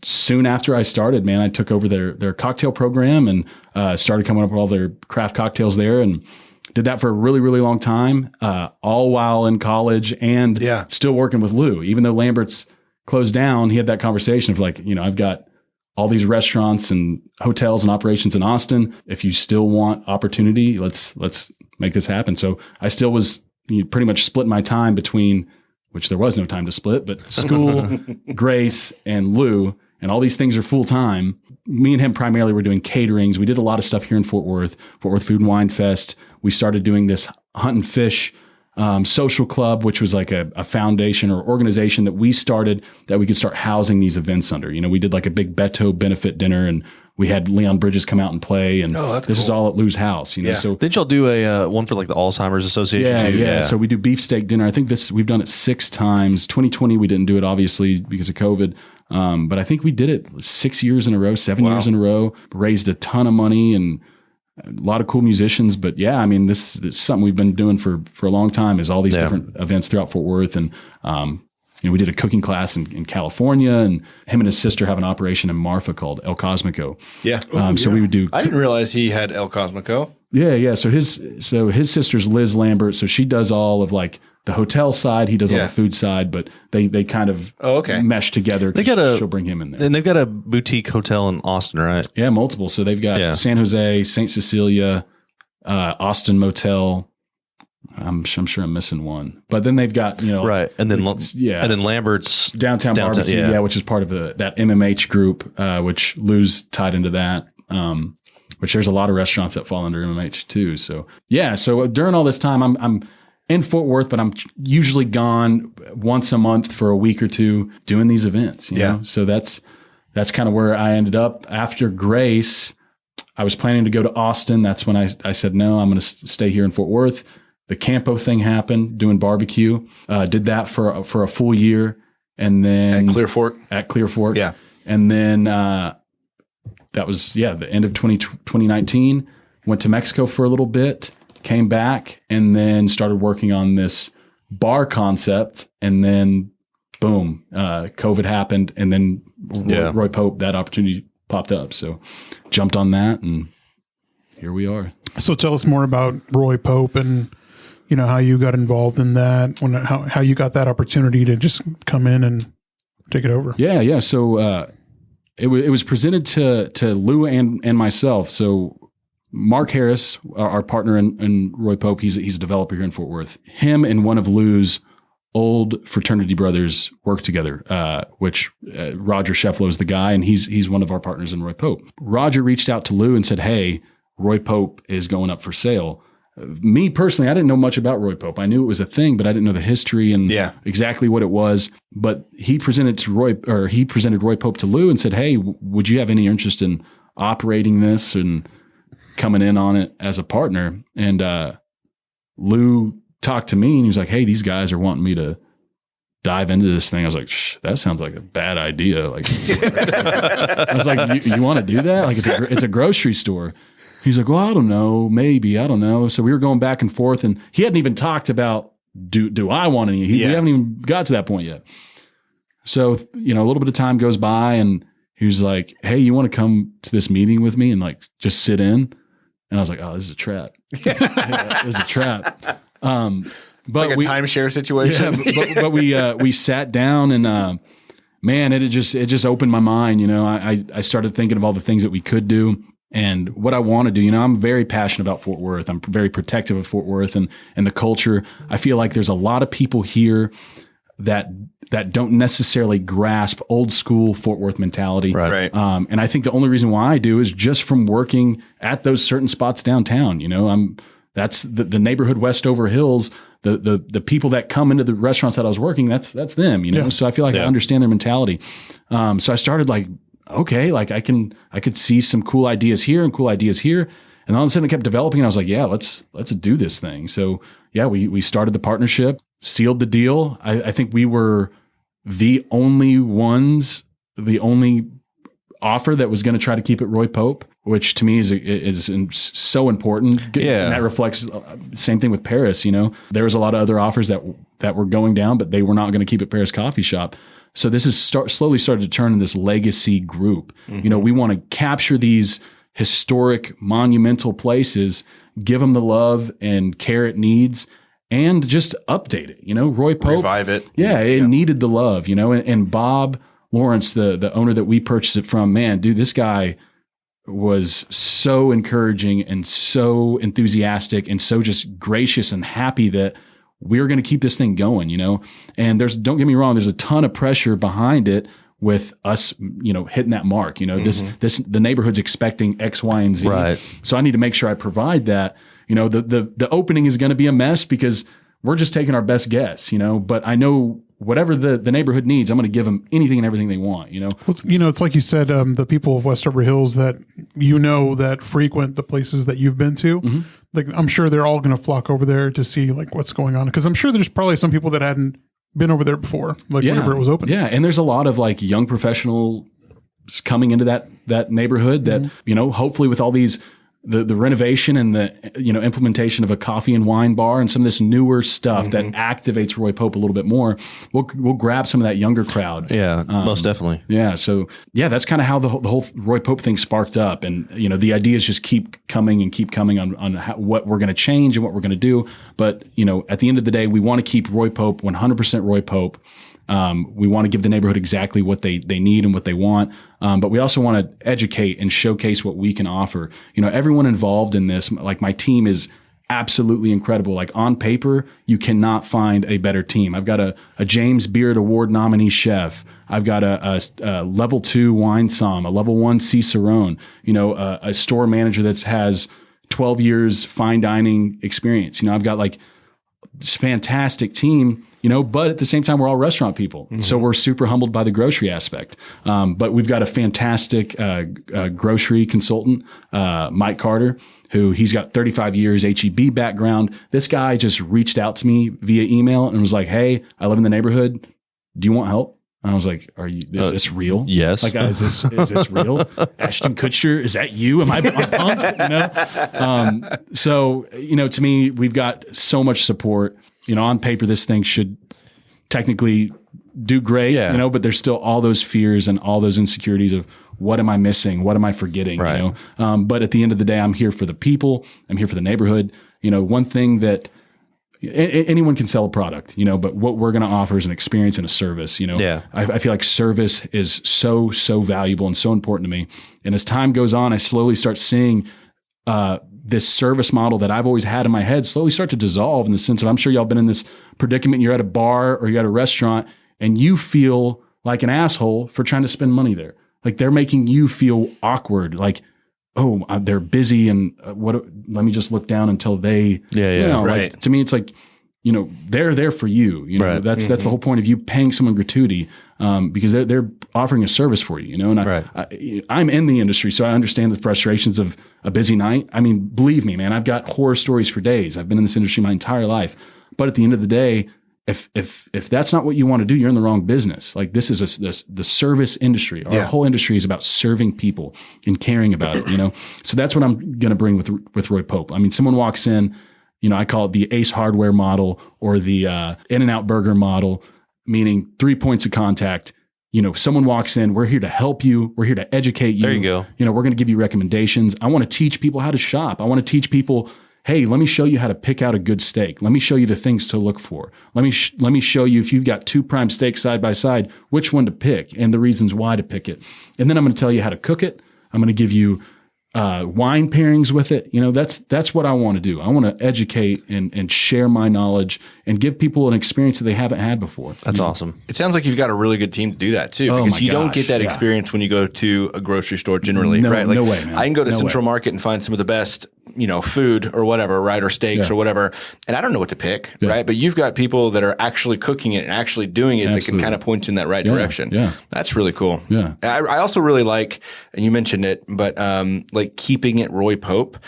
soon after I started, man, I took over their cocktail program and started coming up with all their craft cocktails there and did that for a really, really long time, all while in college and still working with Lou. Even though Lambert's closed down, he had that conversation of like, I've got all these restaurants and hotels and operations in Austin. If you still want opportunity, let's make this happen. So I still was pretty much splitting my time between, which there was no time to split, but school, Grace, and Lou, and all these things are full time. Me and him primarily were doing caterings. We did a lot of stuff here in Fort Worth Food and Wine Fest. We started doing this hunt and fish social club, which was like a foundation or organization that we started that we could start housing these events under. We did like a big Beto benefit dinner, and we had Leon Bridges come out and play, and this is all at Lou's house. So didn't y'all do a one for like the Alzheimer's Association too? Yeah. So we do beefsteak dinner. I think we've done it 6 times. 2020 we didn't do it obviously because of COVID, but I think we did it 6 years in a row, 7 years in a row. Raised a ton of money and a lot of cool musicians. But yeah, I mean, this is something we've been doing for a long time. Is all these different events throughout Fort Worth, and we did a cooking class in California, and him and his sister have an operation in Marfa called El Cosmico. Yeah. So we would do. I didn't realize he had El Cosmico. Yeah. So his sister's Liz Lambert. So she does all of like the hotel side. He does all the food side, but they kind of mesh together. She'll bring him in there. And they've got a boutique hotel in Austin, right? Yeah, multiple. So they've got San Jose, St. Cecilia, Austin Motel. I'm sure I'm missing one, but then they've got right, and then and then Lambert's downtown barbecue, which is part of that MMH group, which Lou's tied into that. Which there's a lot of restaurants that fall under MMH too. So so during all this time, I'm in Fort Worth, but I'm usually gone once a month for a week or two doing these events. You know? So that's kind of where I ended up after Grace. I was planning to go to Austin. That's when I said no, I'm going to stay here in Fort Worth. The Campo thing happened, doing barbecue. Did that for a full year, and then at Clear Fork. Yeah, and then that was the end of 2019. Went to Mexico for a little bit, came back, and then started working on this bar concept. And then, boom, COVID happened, and then Roy Pope, that opportunity popped up. So jumped on that, and here we are. So tell us more about Roy Pope and how you got involved in that, how you got that opportunity to just come in and take it over. Yeah. So it was presented to Lou and myself. So Mark Harris, our partner in Roy Pope, he's a developer here in Fort Worth. Him and one of Lou's old fraternity brothers work together, which Roger Shefflow is the guy, and he's one of our partners in Roy Pope. Roger reached out to Lou and said, "Hey, Roy Pope is going up for sale." Me personally, I didn't know much about Roy Pope. I knew it was a thing, but I didn't know the history and exactly what it was. But he presented Roy Pope to Lou and said, "Hey, would you have any interest in operating this and coming in on it as a partner?" And Lou talked to me and he was like, "Hey, these guys are wanting me to dive into this thing." I was like, that sounds like a bad idea. Like, I was like, you want to do that? Like, it's a grocery store. He's like, "Well, I don't know, maybe, I don't know." So we were going back and forth, and he hadn't even talked about, do I want any? We haven't even got to that point yet. So, a little bit of time goes by, and he was like, "Hey, you want to come to this meeting with me and like just sit in?" And I was like, "Oh, this is a trap." This is a trap. But like a timeshare situation. Yeah, but we sat down, and man, it just opened my mind. I started thinking of all the things that we could do. And what I want to do, I'm very passionate about Fort Worth. I'm very protective of Fort Worth and the culture. I feel like there's a lot of people here that don't necessarily grasp old school Fort Worth mentality. Right. And I think the only reason why I do is just from working at those certain spots downtown. That's the neighborhood Westover Hills. The people that come into the restaurants that I was working, that's them. So I feel like I understand their mentality. So I started like, okay, like I could see some cool ideas here and cool ideas here. And all of a sudden it kept developing. And I was like, yeah, let's do this thing. So we started the partnership, sealed the deal. I think we were the only offer that was going to try to keep it Roy Pope, which to me is so important. And that reflects same thing with Paris. There was a lot of other offers that were going down, but they were not going to keep it Paris Coffee Shop. So this is slowly started to turn into this legacy group. Mm-hmm. We want to capture these historic, monumental places, give them the love and care it needs, and just update it. Roy Pope, revive it. Yeah, it needed the love. And Bob Lawrence, the owner that we purchased it from, man, dude, this guy was so encouraging and so enthusiastic and so just gracious and happy that we're going to keep this thing going, and don't get me wrong, there's a ton of pressure behind it with us, hitting that mark, the neighborhood's expecting X, Y, and Z. Right. So I need to make sure I provide that. The opening is going to be a mess because we're just taking our best guess, but I know whatever the neighborhood needs, I'm going to give them anything and everything they want, Well, it's like you said, the people of Westover Hills that, that frequent the places that you've been to, Mm-hmm. like, I'm sure they're all going to flock over there to see like what's going on. Cause I'm sure there's probably some people that hadn't been over there before, like whenever it was open. Yeah. And there's a lot of like young professionals coming into that neighborhood that, hopefully with all these, the renovation and the implementation of a coffee and wine bar and some of this newer stuff that activates Roy Pope a little bit more, we'll grab some of that younger crowd. Yeah, most definitely. Yeah, so that's kind of how the whole Roy Pope thing sparked up, and the ideas just keep coming on what we're going to change and what we're going to do. But at the end of the day, we want to keep Roy Pope 100% Roy Pope. We want to give the neighborhood exactly what they need and what they want. But we also want to educate and showcase what we can offer. Everyone involved in this, like my team is absolutely incredible. Like on paper, you cannot find a better team. I've got a James Beard Award nominee chef. I've got a level 2 wine somm, a level 1 Cicerone, a store manager that has 12 years fine dining experience. I've got like this fantastic team, but at the same time, we're all restaurant people. Mm-hmm. So we're super humbled by the grocery aspect. But we've got a fantastic grocery consultant, Mike Carter, who he's got 35 years HEB background. This guy just reached out to me via email and was like, "Hey, I live in the neighborhood. Do you want help?" And I was like, is this real? Yes. Like, is this real? Ashton Kutcher, is that you? Am I pumped? So, to me, we've got so much support. On paper, this thing should technically do great, but there's still all those fears and all those insecurities of what am I missing? What am I forgetting? Right. But at the end of the day, I'm here for the people. I'm here for the neighborhood. One thing that anyone can sell a product, but what we're going to offer is an experience and a service. I feel like service is so valuable and so important to me. And as time goes on, I slowly start seeing this service model that I've always had in my head slowly start to dissolve in the sense of, I'm sure y'all been in this predicament. You're at a bar or you're at a restaurant and you feel like an asshole for trying to spend money there. Like they're making you feel awkward. Like, oh, they're busy and let me just look down until they, right. Like, to me, it's like, they're there for you. Right. That's the whole point of you paying someone gratuity, because they're offering a service for you, and I'm in the industry, so I understand the frustrations of a busy night. I mean, believe me, man, I've got horror stories for days. I've been in this industry my entire life, but at the end of the day, if that's not what you want to do, you're in the wrong business. Like this is the service industry. Our whole industry is about serving people and caring about it, So that's what I'm going to bring with Roy Pope. I mean, someone walks in, I call it the Ace Hardware model or the In-N-Out Burger model, meaning 3 points of contact. Someone walks in, we're here to help you. We're here to educate you. There you go. We're going to give you recommendations. I want to teach people how to shop. I want to teach people, hey, let me show you how to pick out a good steak. Let me show you the things to look for. Let me show you, if you've got 2 prime steaks side by side, which one to pick and the reasons why to pick it. And then I'm going to tell you how to cook it. I'm going to give you wine pairings with it. That's what I want to do. I want to educate and share my knowledge and give people an experience that they haven't had before. That's awesome. It sounds like you've got a really good team to do that too, because you don't get that experience when you go to a grocery store generally, right? Like, no way, man. I can go to Central Market and find some of the best, food or whatever, right? Or steaks or whatever. And I don't know what to pick, right? But you've got people that are actually cooking it and actually doing it that can kind of point you in that right direction. Yeah. That's really cool. Yeah. I also really like, and you mentioned it, but like keeping it Roy Pope.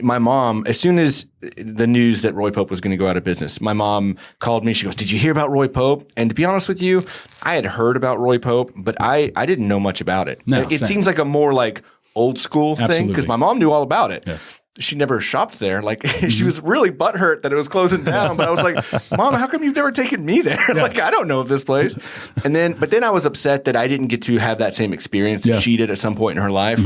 My mom, as soon as the news that Roy Pope was going to go out of business, my mom called me. She goes, "Did you hear about Roy Pope?" And to be honest with you, I had heard about Roy Pope, but I didn't know much about it. No, it seems like a more like old school thing because my mom knew all about it. Yeah. She never shopped there. Like she was really butthurt that it was closing down. But I was like, "Mom, how come you've never taken me there? Like I don't know of this place." But then I was upset that I didn't get to have that same experience that she did at some point in her life.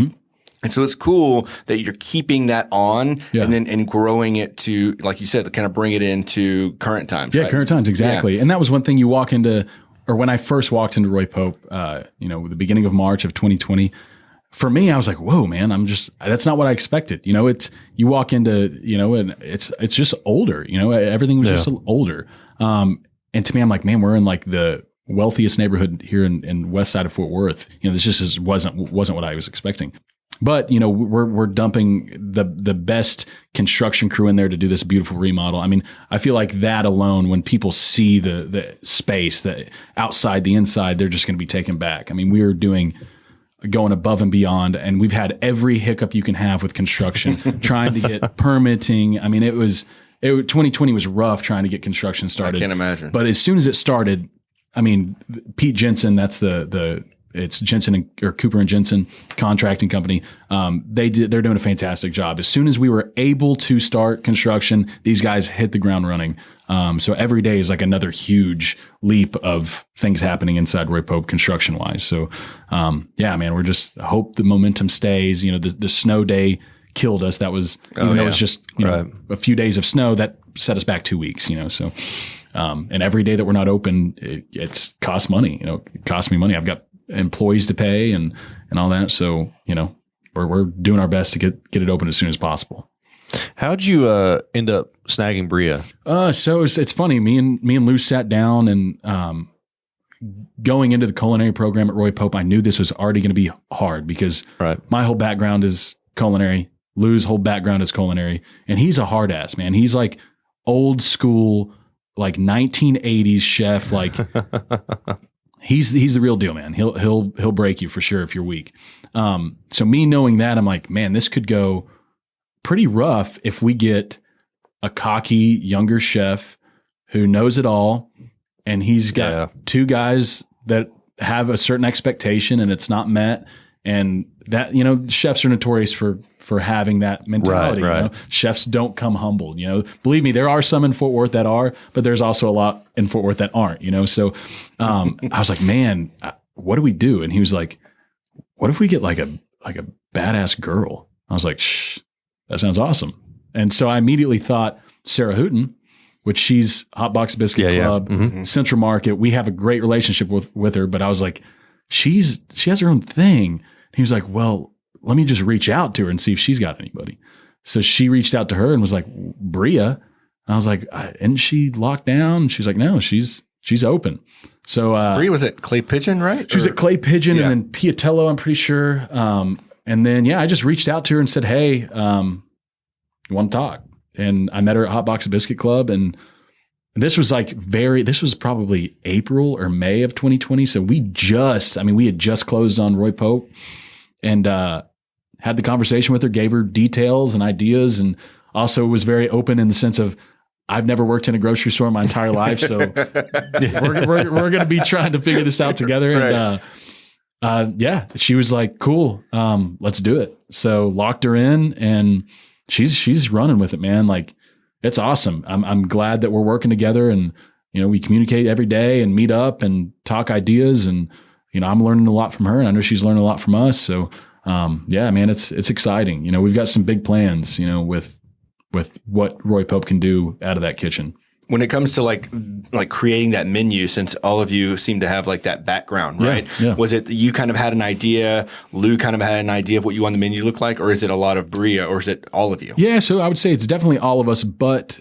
And so it's cool that you're keeping that on and growing it to, like you said, to kind of bring it into current times. Yeah, right? current times, exactly. Yeah. And that was one thing you walk into or when I first walked into Roy Pope, the beginning of March of 2020, for me, I was like, whoa, man, that's not what I expected. You walk into, and it's just older, everything was just older. And to me, I'm like, man, we're in like the wealthiest neighborhood here in west side of Fort Worth. This just wasn't what I was expecting. But, we're dumping the best construction crew in there to do this beautiful remodel. I mean, I feel like that alone, when people see the space, the outside, the inside, they're just going to be taken back. I mean, we are going above and beyond, and we've had every hiccup you can have with construction, trying to get permitting. I mean, 2020 was rough trying to get construction started. I can't imagine. But as soon as it started, I mean, Pete Jensen, that's it's Jensen or Cooper and Jensen contracting company. They're doing a fantastic job. As soon as we were able to start construction, these guys hit the ground running. So every day is like another huge leap of things happening inside Roy Pope construction wise. So, man, we're just hope the momentum stays. The snow day killed us. That was, though it was just, a few days of snow that set us back 2 weeks, so, and every day that we're not open, it's cost money, it costs me money. I've got employees to pay and all that. So, we're doing our best to get it open as soon as possible. How'd you end up snagging Bria? So it's funny. Me and Lou sat down, and going into the culinary program at Roy Pope, I knew this was already going to be hard because my whole background is culinary. Lou's whole background is culinary, and he's a hard ass, man. He's like old school, like 1980s chef. Like he's the real deal, man. He'll break you for sure if you're weak. So me knowing that, I'm like, man, this could go pretty rough if we get a cocky younger chef who knows it all, and he's got two guys that have a certain expectation and it's not met. And that, chefs are notorious for having that mentality. Right. Chefs don't come humbled. Believe me, there are some in Fort Worth that are, but there's also a lot in Fort Worth that aren't. So I was like, man, what do we do? And he was like, what if we get like a badass girl? I was like, shh, that sounds awesome. And so I immediately thought Sarah Hooten, which she's Hot Box Biscuit Club, Central Market. We have a great relationship with her, but I was like, she has her own thing. And he was like, well, let me just reach out to her and see if she's got anybody. So she reached out to her and was like, Bria. And I was like, isn't she locked down? She's like, no, she's open. So Bria was at Clay Pigeon, right? She was at Clay Pigeon and then Piatello, I'm pretty sure. And then, I just reached out to her and said, hey, you want to talk? And I met her at Hot Box Biscuit Club. And this was probably April or May of 2020. So we had just closed on Roy Pope, and had the conversation with her, gave her details and ideas, and also was very open in the sense of, I've never worked in a grocery store my entire life. So we're going to be trying to figure this out together. Right. And she was like, cool, let's do it. So locked her in, and she's running with it, man. Like, it's awesome. I'm glad that we're working together, and, we communicate every day and meet up and talk ideas, and, I'm learning a lot from her, and I know she's learning a lot from us. So, man, it's exciting. We've got some big plans, with what Roy Pope can do out of that kitchen. When it comes to like creating that menu, since all of you seem to have like that background, right? Yeah. Was it you kind of had an idea, Lou kind of had an idea of what you want the menu to look like, or is it a lot of Bria, or is it all of you? Yeah, so I would say it's definitely all of us, but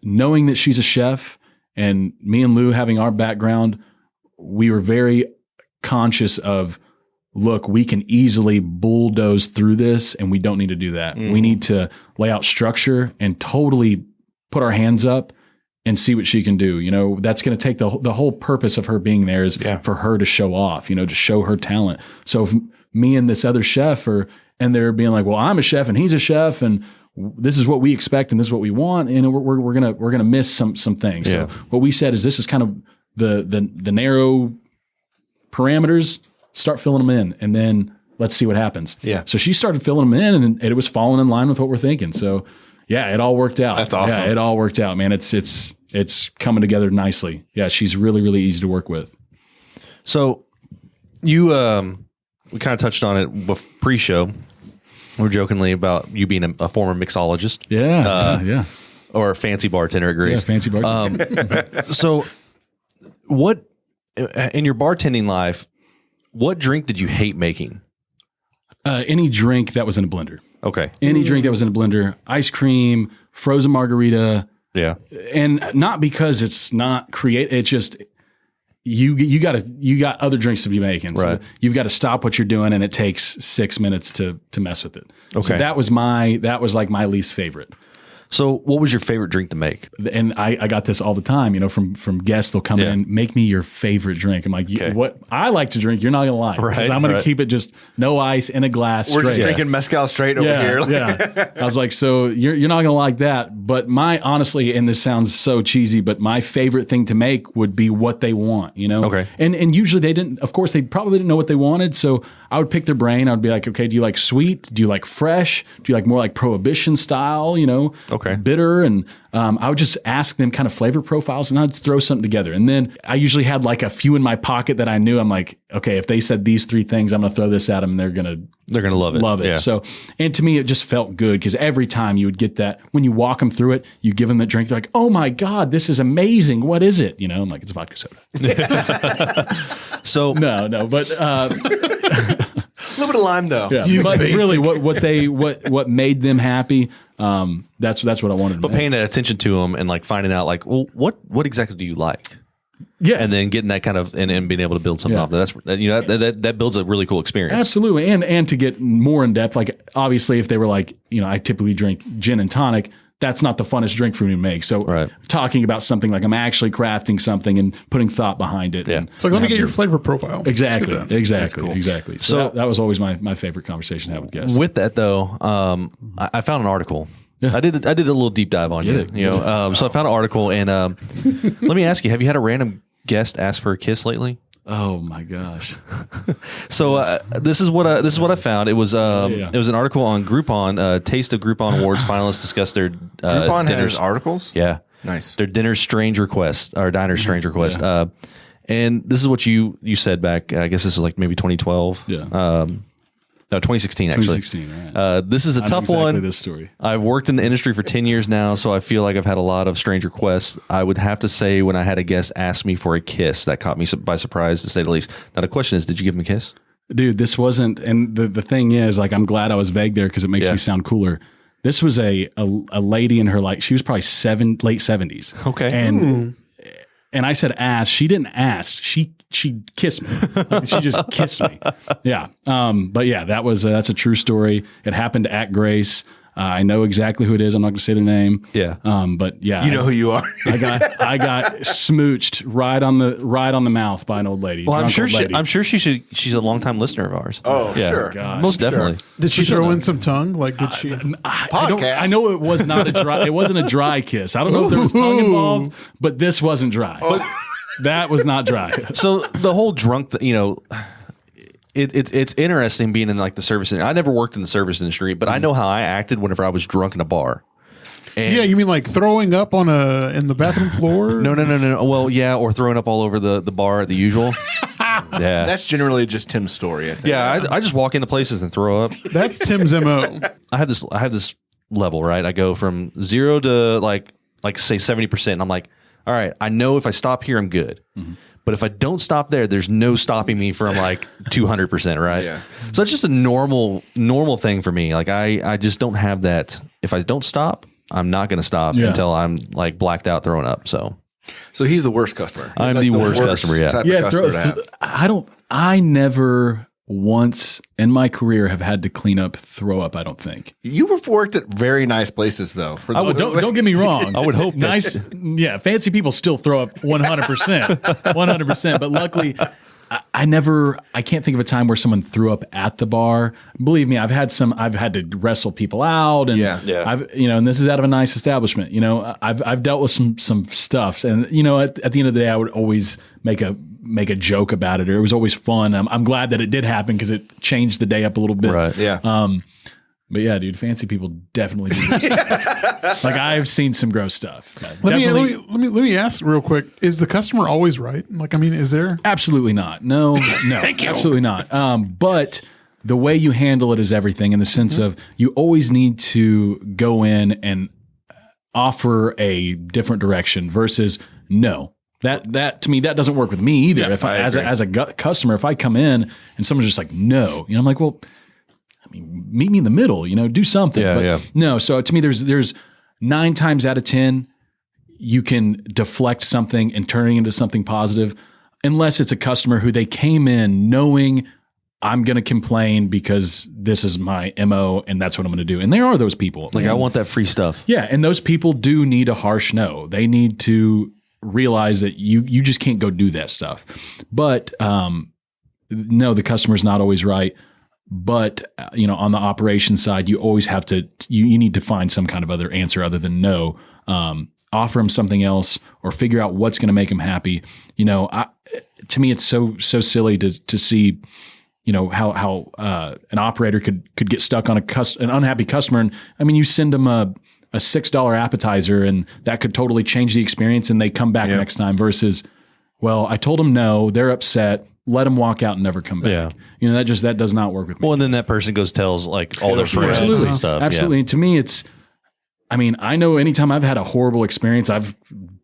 knowing that she's a chef and me and Lou having our background, we were very conscious of, look, we can easily bulldoze through this, and we don't need to do that. We need to lay out structure and totally put our hands up and see what she can do. That's going to take the whole purpose of her being there is for her to show off, to show her talent. So if me and this other chef are, and they're being like, well, I'm a chef and he's a chef, and this is what we expect and this is what we want, and we're gonna miss some things. So what we said is, this is kind of the narrow parameters. Start filling them in, and then let's see what happens. Yeah. So she started filling them in, and it was falling in line with what we're thinking. So it all worked out. That's awesome. Yeah, it all worked out, man. It's coming together nicely. Yeah, she's really, really easy to work with. So you, we kind of touched on it with pre-show. We're jokingly about you being a former mixologist. Yeah. Or a fancy bartender at Grace. Yeah, fancy bartender. So what in your bartending life, what drink did you hate making? Any drink that was in a blender. Okay. Any drink that was in a blender, ice cream, frozen margarita. Yeah. And not because it's not creative. It's just you got other drinks to be making. So Right. you've got to stop what you're doing, and it takes 6 minutes to mess with it. Okay. So that was like my least favorite. So what was your favorite drink to make? And I got this all the time, from guests. They'll come in, make me your favorite drink. I'm like, what I like to drink, you're not going to like. Because I'm going to keep it just no ice in a glass. We're straight. just drinking mezcal straight over here. Yeah. I was like, so you're not going to like that. But honestly, and this sounds so cheesy, but my favorite thing to make would be what they want, Okay. And usually they probably didn't know what they wanted. So I would pick their brain. I would be like, okay, do you like sweet? Do you like fresh? Do you like more like prohibition style, Okay. bitter? And I would just ask them kind of flavor profiles, and I'd throw something together. And then I usually had like a few in my pocket that I knew. I'm like, okay, if they said these 3 things, I'm going to throw this at them, and they're going to love it. Love it. Yeah. So, and to me, it just felt good because every time you would get that, when you walk them through it, you give them the drink, they're like, oh my God, this is amazing. What is it? I'm like, it's vodka soda. So No, but A little bit of lime though. yeah, but really what made them happy, that's what I wanted to But make. paying attention to them and like finding out like, well, what exactly do you like? Yeah. And then getting that kind of and being able to build something off that builds a really cool experience. Absolutely. And to get more in depth, like obviously if they were like, I typically drink gin and tonic, that's not the funnest drink for me to make. So talking about something like I'm actually crafting something and putting thought behind it. Yeah. And So let me get your flavor profile. exactly. Let's get that. Exactly. So So- that was always my favorite conversation to have with guests. With that though, I found an article. I did a little deep dive on you. So I found an article, and let me ask you: have you had a random guest ask for a kiss lately? Oh my gosh. So this is what I found. It was it was an article on Groupon. Taste of Groupon Awards finalists discuss their Groupon dinners. has articles. Yeah, Nice. their dinner strange request or diner strange request. And this is what you said back. I guess this is like maybe 2012. Yeah. No, 2016 actually. 2016, right. This is a I know tough exactly one. this story. I've worked in the industry for 10 years now, so I feel like I've had a lot of strange requests. I would have to say when I had a guest ask me for a kiss, that caught me by surprise, to say the least. Now, the question is, did you give him a kiss? Dude, this wasn't, and the thing is, like, I'm glad I was vague there because it makes me sound cooler. This was a lady in her, like, she was probably late 70s. Okay. And I said ask. She didn't ask. She kissed me. She just kissed me. Yeah. But yeah, that's a true story. It happened at Grace. I know exactly who it is. I'm not going to say their name. Yeah. But yeah, You know who you are. I got smooched right on the mouth by an old lady. Well, I'm drunk sure old lady. she's a longtime listener of ours. Oh, yeah. sure. God. Most definitely. Did she throw in some tongue? Like, did she? Podcast. I know it was not a dry. It wasn't a dry kiss. I don't know if there was tongue involved, but this wasn't dry. But that was not dry. So the whole drunk, it's interesting being in like the service industry. I never worked in the service industry, but I know how I acted whenever I was drunk in a bar. And Yeah, you mean like throwing up in the bathroom floor? No. Well, yeah, or throwing up all over the bar at the usual. Yeah. That's generally just Tim's story, I think. Yeah, I just walk into places and throw up. That's Tim's MO. I have this level, right? I go from 0 to like say 70%. And I'm like, all right, I know if I stop here, I'm good. Mm-hmm. But if I don't stop there, there's no stopping me from like 200%, right? Yeah. So it's just a normal thing for me. Like I just don't have that. If I don't stop, I'm not going to stop until I'm like blacked out throwing up. So he's the worst customer. He's I'm the worst customer, yeah. type of customer to have. I never once in my career have had to clean up throw up. I don't think. You have worked at very nice places, though. Don't get me wrong. I would hope nice. Yeah, fancy people still throw up 100%, 100%. But luckily, I can't think of a time where someone threw up at the bar. Believe me, I've had to wrestle people out, and and this is out of a nice establishment. I've dealt with some stuff, and at the end of the day, I would always make a joke about it, or it was always fun. I'm glad that it did happen because it changed the day up a little bit. Right. Yeah. But yeah, dude, fancy people definitely do this stuff. Like I've seen some gross stuff. Let me ask real quick: is the customer always right? Like, I mean, is there? Absolutely not. No, absolutely not. But the way you handle it is everything. In the sense of you always need to go in and offer a different direction versus no. That to me, that doesn't work with me either. Yeah, if I as a customer, if I come in and someone's just like, no, I'm like, well, I mean, meet me in the middle, do something. But no. So to me, there's 9 times out of 10, you can deflect something and turn it into something positive, unless it's a customer who they came in knowing I'm going to complain because this is my MO and that's what I'm going to do. And there are those people. Like, I want that free stuff. Yeah. And those people do need a harsh no. They need to realize that you just can't go do that stuff. But no, the customer's not always right. But, on the operations side, you always have to, you need to find some kind of other answer other than no. Offer them something else or figure out what's going to make them happy. To me, it's so silly to see, how an operator could get stuck on an unhappy customer. And I mean, you send them a $6 appetizer and that could totally change the experience and they come back next time versus, well, I told them no, they're upset. Let them walk out and never come back. Yeah. That does not work with me. Well, and then that person tells like all their friends and stuff. Absolutely. Yeah. And to me, I know anytime I've had a horrible experience, I've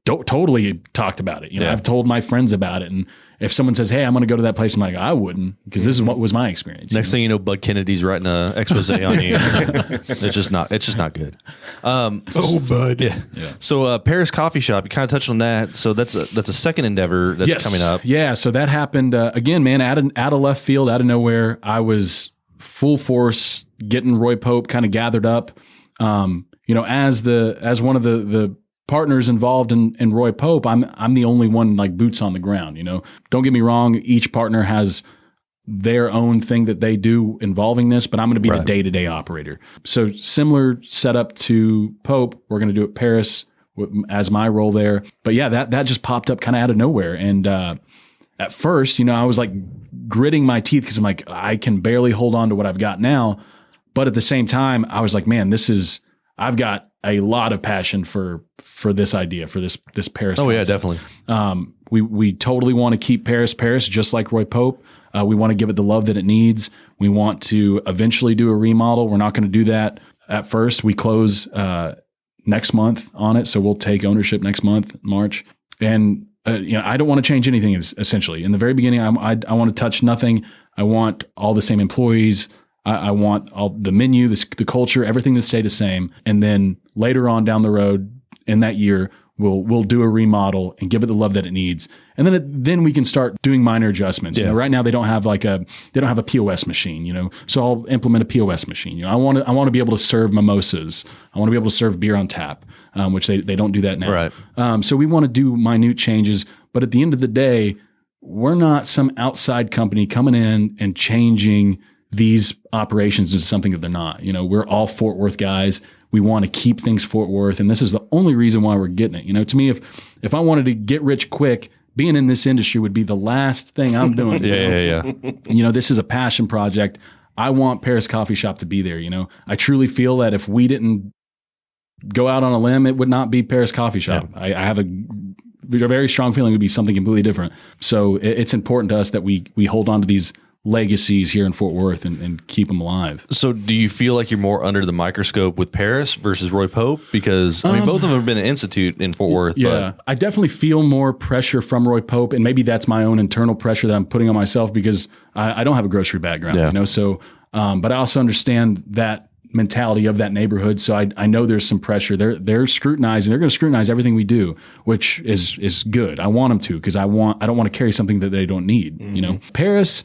totally talked about it. I've told my friends about it. And if someone says, hey, I'm going to go to that place, I'm like, I wouldn't, because this is what was my experience. Next thing you know, Bud Kennedy's writing an expose on you. It's just not good. Bud. Yeah. So Paris Coffee Shop, you kind of touched on that. So that's a second endeavor that's coming up. Yeah. So that happened again, man, out of left field, out of nowhere. I was full force getting Roy Pope kind of gathered up. As one of the partners involved in Roy Pope, I'm the only one like boots on the ground. Don't get me wrong. Each partner has their own thing that they do involving this, but I'm going to be the day-to-day operator. So similar setup to Pope, we're going to do it Paris as my role there. But yeah, that just popped up kind of out of nowhere. And at first, I was like gritting my teeth because I'm like, I can barely hold on to what I've got now. But at the same time, I was like, man, I've got a lot of passion for this idea, for this Paris. Oh, concept. yeah, definitely. We totally want to keep Paris, just like Roy Pope. We want to give it the love that it needs. We want to eventually do a remodel. We're not going to do that at first. We close next month on it, so we'll take ownership next month, March. And I don't want to change anything. Essentially, in the very beginning, I want to touch nothing. I want all the same employees. I want all the menu, the culture, everything to stay the same. And then later on down the road in that year, we'll do a remodel and give it the love that it needs. And then we can start doing minor adjustments. Right now they don't have a POS machine, so I'll implement a POS machine. I want to be able to serve mimosas. I want to be able to serve beer on tap, which they don't do that now. Right. So we want to do minute changes, but at the end of the day, we're not some outside company coming in and changing these operations into something that they're not. We're all Fort Worth guys. We want to keep things Fort Worth, and this is the only reason why we're getting it. To me, if I wanted to get rich quick, being in this industry would be the last thing I'm doing. Yeah. This is a passion project. I want Paris Coffee Shop to be there. I truly feel that if we didn't go out on a limb, it would not be Paris Coffee Shop. Yeah. I have a very strong feeling it would be something completely different. So it's important to us that we hold on to these legacies here in Fort Worth and keep them alive. So do you feel like you're more under the microscope with Paris versus Roy Pope? Because both of them have been an institute in Fort Worth. Yeah, but I definitely feel more pressure from Roy Pope, and maybe that's my own internal pressure that I'm putting on myself because I don't have a grocery background, So, but I also understand that mentality of that neighborhood. So I know there's some pressure. They're scrutinizing. They're going to scrutinize everything we do, which is good. I want them to because I don't want to carry something that they don't need. Paris.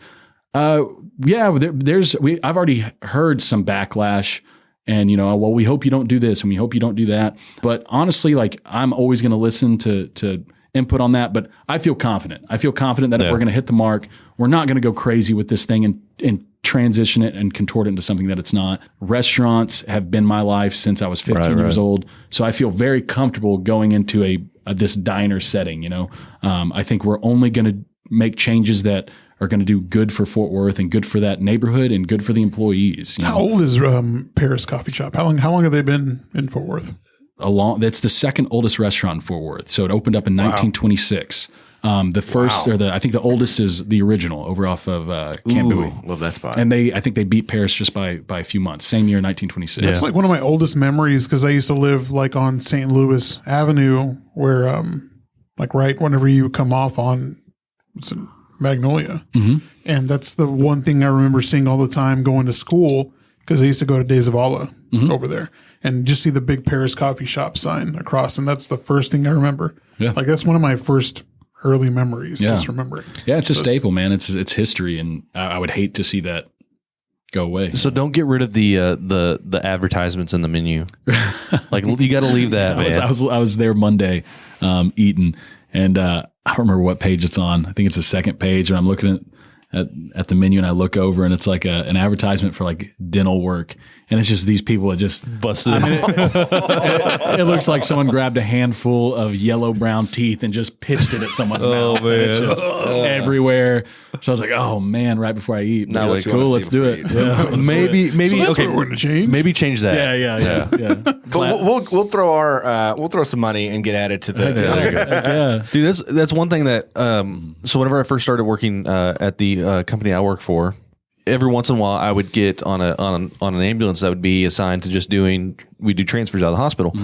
I've already heard some backlash and, well, we hope you don't do this and we hope you don't do that. But honestly, like I'm always going to listen to input on that, but I feel confident. That if we're going to hit the mark, we're not going to go crazy with this thing and transition it and contort it into something that it's not. Restaurants have been my life since I was 15 years old. So I feel very comfortable going into this diner setting, I think we're only going to make changes that are going to do good for Fort Worth and good for that neighborhood and good for the employees. How old is Paris Coffee Shop? How long have they been in Fort Worth? That's the second oldest restaurant in Fort Worth. So it opened up in 1926. The first, I think the oldest is the original over off of Camp Bowie. Love that spot. And I think they beat Paris just by a few months. Same year, 1926. That's like one of my oldest memories because I used to live like on St. Louis Avenue where like right whenever you come off on Magnolia. And that's the one thing I remember seeing all the time going to school, because I used to go to Days of Allah over there and just see the big Paris coffee shop sign across. And that's the first thing I remember. Yeah. Like that's one of my first early memories, just remembering. Yeah, it's a staple, man. It's history, and I would hate to see that go away. So don't get rid of the advertisements in the menu. Like you got to leave that. I was there Monday eating, and I don't remember what page it's on. I think it's the second page, and I'm looking at the menu, and I look over, and it's like an advertisement for like dental work, and it's just these people that just busted. It looks like someone grabbed a handful of yellow brown teeth and just pitched it at someone's mouth. Man. And it's just everywhere. So I was like, oh man, right before I eat. Now Like, cool, let's do it. Yeah, maybe So that's okay. what we're going to change. Maybe change that. Yeah. But we'll throw some money and get added to the. Yeah. Dude, that's one thing that so whenever I first started working at the company I work for, every once in a while I would get on an ambulance that would be assigned to just we do transfers out of the hospital.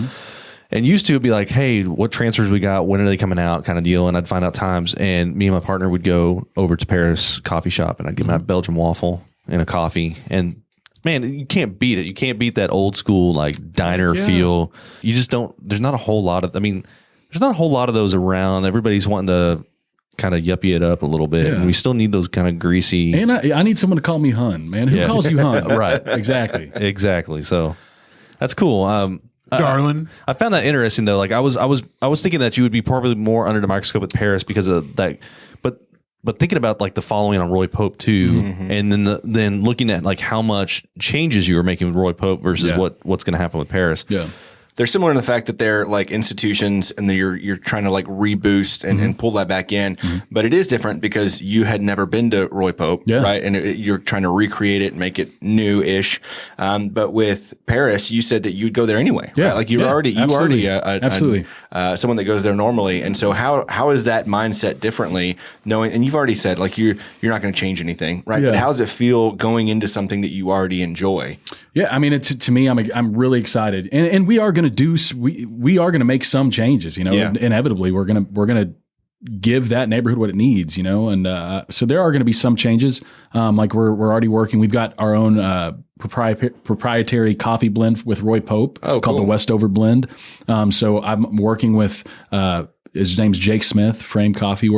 And used to be like, hey, what transfers we got? When are they coming out? Kind of deal. And I'd find out times. And me and my partner would go over to Paris coffee shop, and I'd get my Belgian waffle and a coffee. And man, you can't beat it. You can't beat that old school like diner feel. You just don't. There's not a whole lot of. I mean, there's not a whole lot of those around. Everybody's wanting to kind of yuppie it up a little bit, and we still need those kind of greasy. And I need someone to call me hun, man. Who calls you hun? Right. Exactly. So that's cool. Darling. I found that interesting though. Like I was thinking that you would be probably more under the microscope with Paris because of that, but thinking about like the following on Roy Pope too, and then looking at like how much changes you were making with Roy Pope versus what's going to happen with Paris. Yeah. They're similar in the fact that they're like institutions, and you're trying to like reboost and pull that back in. But it is different because you had never been to Roy Pope, right? And you're trying to recreate it and make it new-ish. But with Paris, you said that you'd go there anyway, right? Like you were already absolutely someone that goes there normally. And so how is that mindset differently? Knowing, and you've already said like you're not going to change anything, right? Yeah. But how does it feel going into something that you already enjoy? Yeah, I mean, to me, I'm really excited, and we are going to we are going to make some changes. You know, inevitably we're going to give that neighborhood what it needs. You know, and so there are going to be some changes. Like we're already working. We've got our own proprietary coffee blend with Roy Pope called the Westover Blend. So I'm working with his name's Jake Smith, Frame Coffee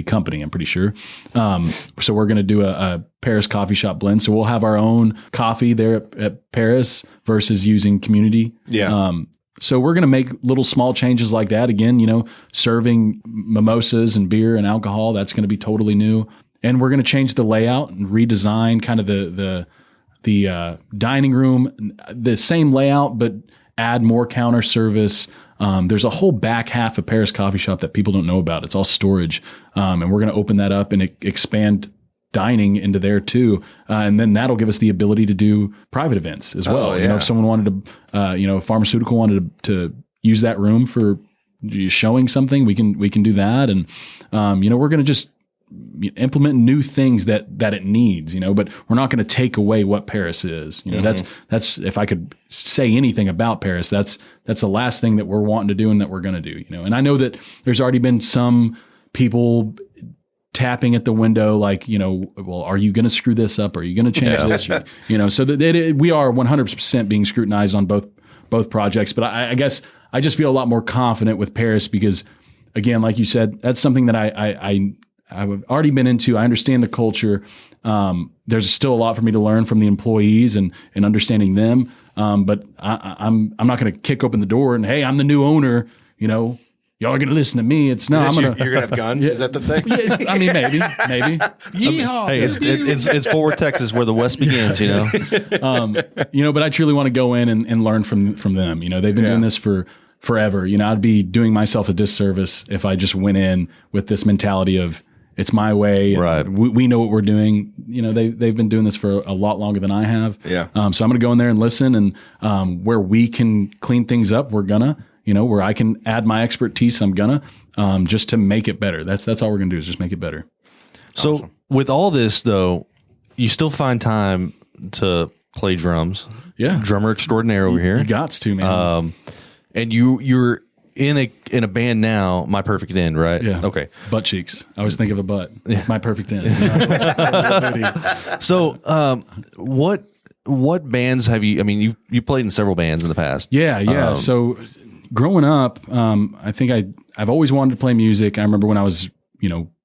Company, I'm pretty sure. So we're going to do a Paris coffee shop blend. So we'll have our own coffee there at Paris versus using community. Yeah. So we're going to make little small changes like that. Again, you know, serving mimosas and beer and alcohol, that's going to be totally new. And we're going to change the layout and redesign kind of the dining room, the same layout, but add more counter service. There's a whole back half of Paris Coffee Shop that people don't know about. It's all storage. And we're going to open that up and expand dining into there too. And then that'll give us the ability to do private events as well. You know, if someone wanted to, a pharmaceutical wanted to use that room for showing something, we can do that. And, we're going to just implement new things that it needs, but we're not going to take away what Paris is. That's if I could say anything about Paris, that's the last thing that we're wanting to do and that we're going to do, and I know that there's already been some people tapping at the window, like, well, are you going to screw this up? Are you going to change this? So that we are 100% being scrutinized on both projects. But I guess I just feel a lot more confident with Paris because, again, like you said, that's something that I've already been into. I understand the culture. There's still a lot for me to learn from the employees and understanding them. But I'm not going to kick open the door and, hey, I'm the new owner, y'all are going to listen to me. It's no, you're going to have guns. Is that the thing? I mean, maybe. Yeehaw. Hey, it's Forward Texas where the West begins, but I truly want to go in and learn from them. They've been doing this for forever. I'd be doing myself a disservice if I just went in with this mentality of it's my way. Right. We know what we're doing. They've been doing this for a lot longer than I have. Yeah. So I'm going to go in there and listen, and where we can clean things up, we're gonna. Where I can add my expertise, I'm gonna, just to make it better. That's all we're gonna do is just make it better. So with all this though, you still find time to play drums. Yeah. Drummer extraordinaire over here. You gots to, man. And you're in a band now, My Perfect End, right? Yeah. Okay. Butt cheeks. I always think of a butt. Yeah. My perfect end. So, what bands have you? I mean, you played in several bands in the past. Yeah. So growing up, I think I've always wanted to play music. I remember when I was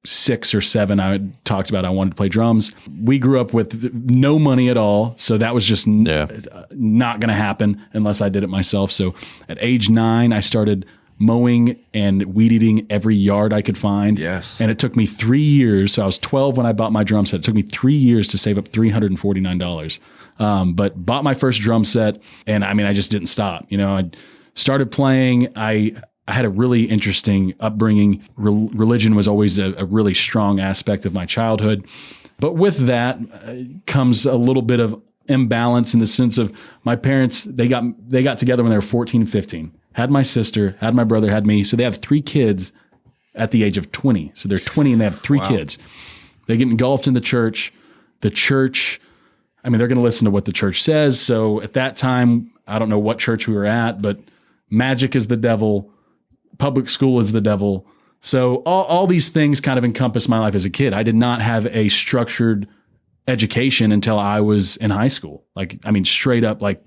6 or 7, I had talked about I wanted to play drums. We grew up with no money at all, so that was just not going to happen unless I did it myself. So at age 9, I started mowing and weed eating every yard I could find. Yes. And it took me 3 years. So I was 12 when I bought my drum set. It took me 3 years to save up $349. But bought my first drum set, and I mean, I just didn't stop. I started playing. I had a really interesting upbringing. Religion was always a really strong aspect of my childhood. But with that comes a little bit of imbalance in the sense of my parents, they got together when they were 14 and 15. Had my sister, had my brother, had me. So they have 3 kids at the age of 20. So they're 20 and they have 3 kids. They get engulfed in the church. The church, I mean, they're going to listen to what the church says. So at that time, I don't know what church we were at, but magic is the devil. Public school is the devil. So all these things kind of encompass my life as a kid. I did not have a structured education until I was in high school. Like, I mean, straight up, like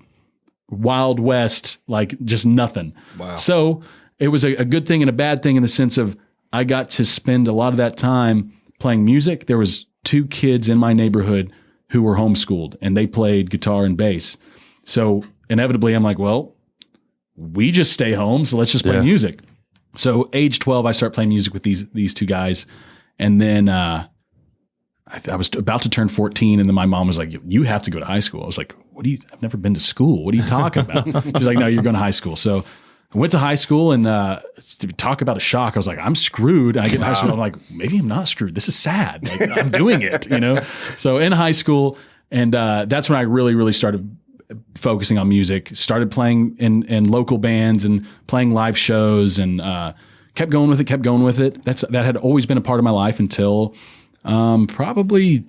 Wild West, like just nothing. Wow. So it was a good thing and a bad thing in the sense of I got to spend a lot of that time playing music. There was 2 kids in my neighborhood who were homeschooled and they played guitar and bass. So inevitably I'm like, well, we just stay home. So let's just play music. So age 12, I start playing music with these 2 guys. And then, I was about to turn 14 and then my mom was like, you have to go to high school. I was like, I've never been to school. What are you talking about? She's like, no, you're going to high school. So I went to high school and to talk about a shock, I was like, I'm screwed. And I get to high school. I'm like, maybe I'm not screwed. This is sad. Like I'm doing it, So in high school, and that's when I really, really started focusing on music, started playing in local bands and playing live shows and kept going with it. That had always been a part of my life until probably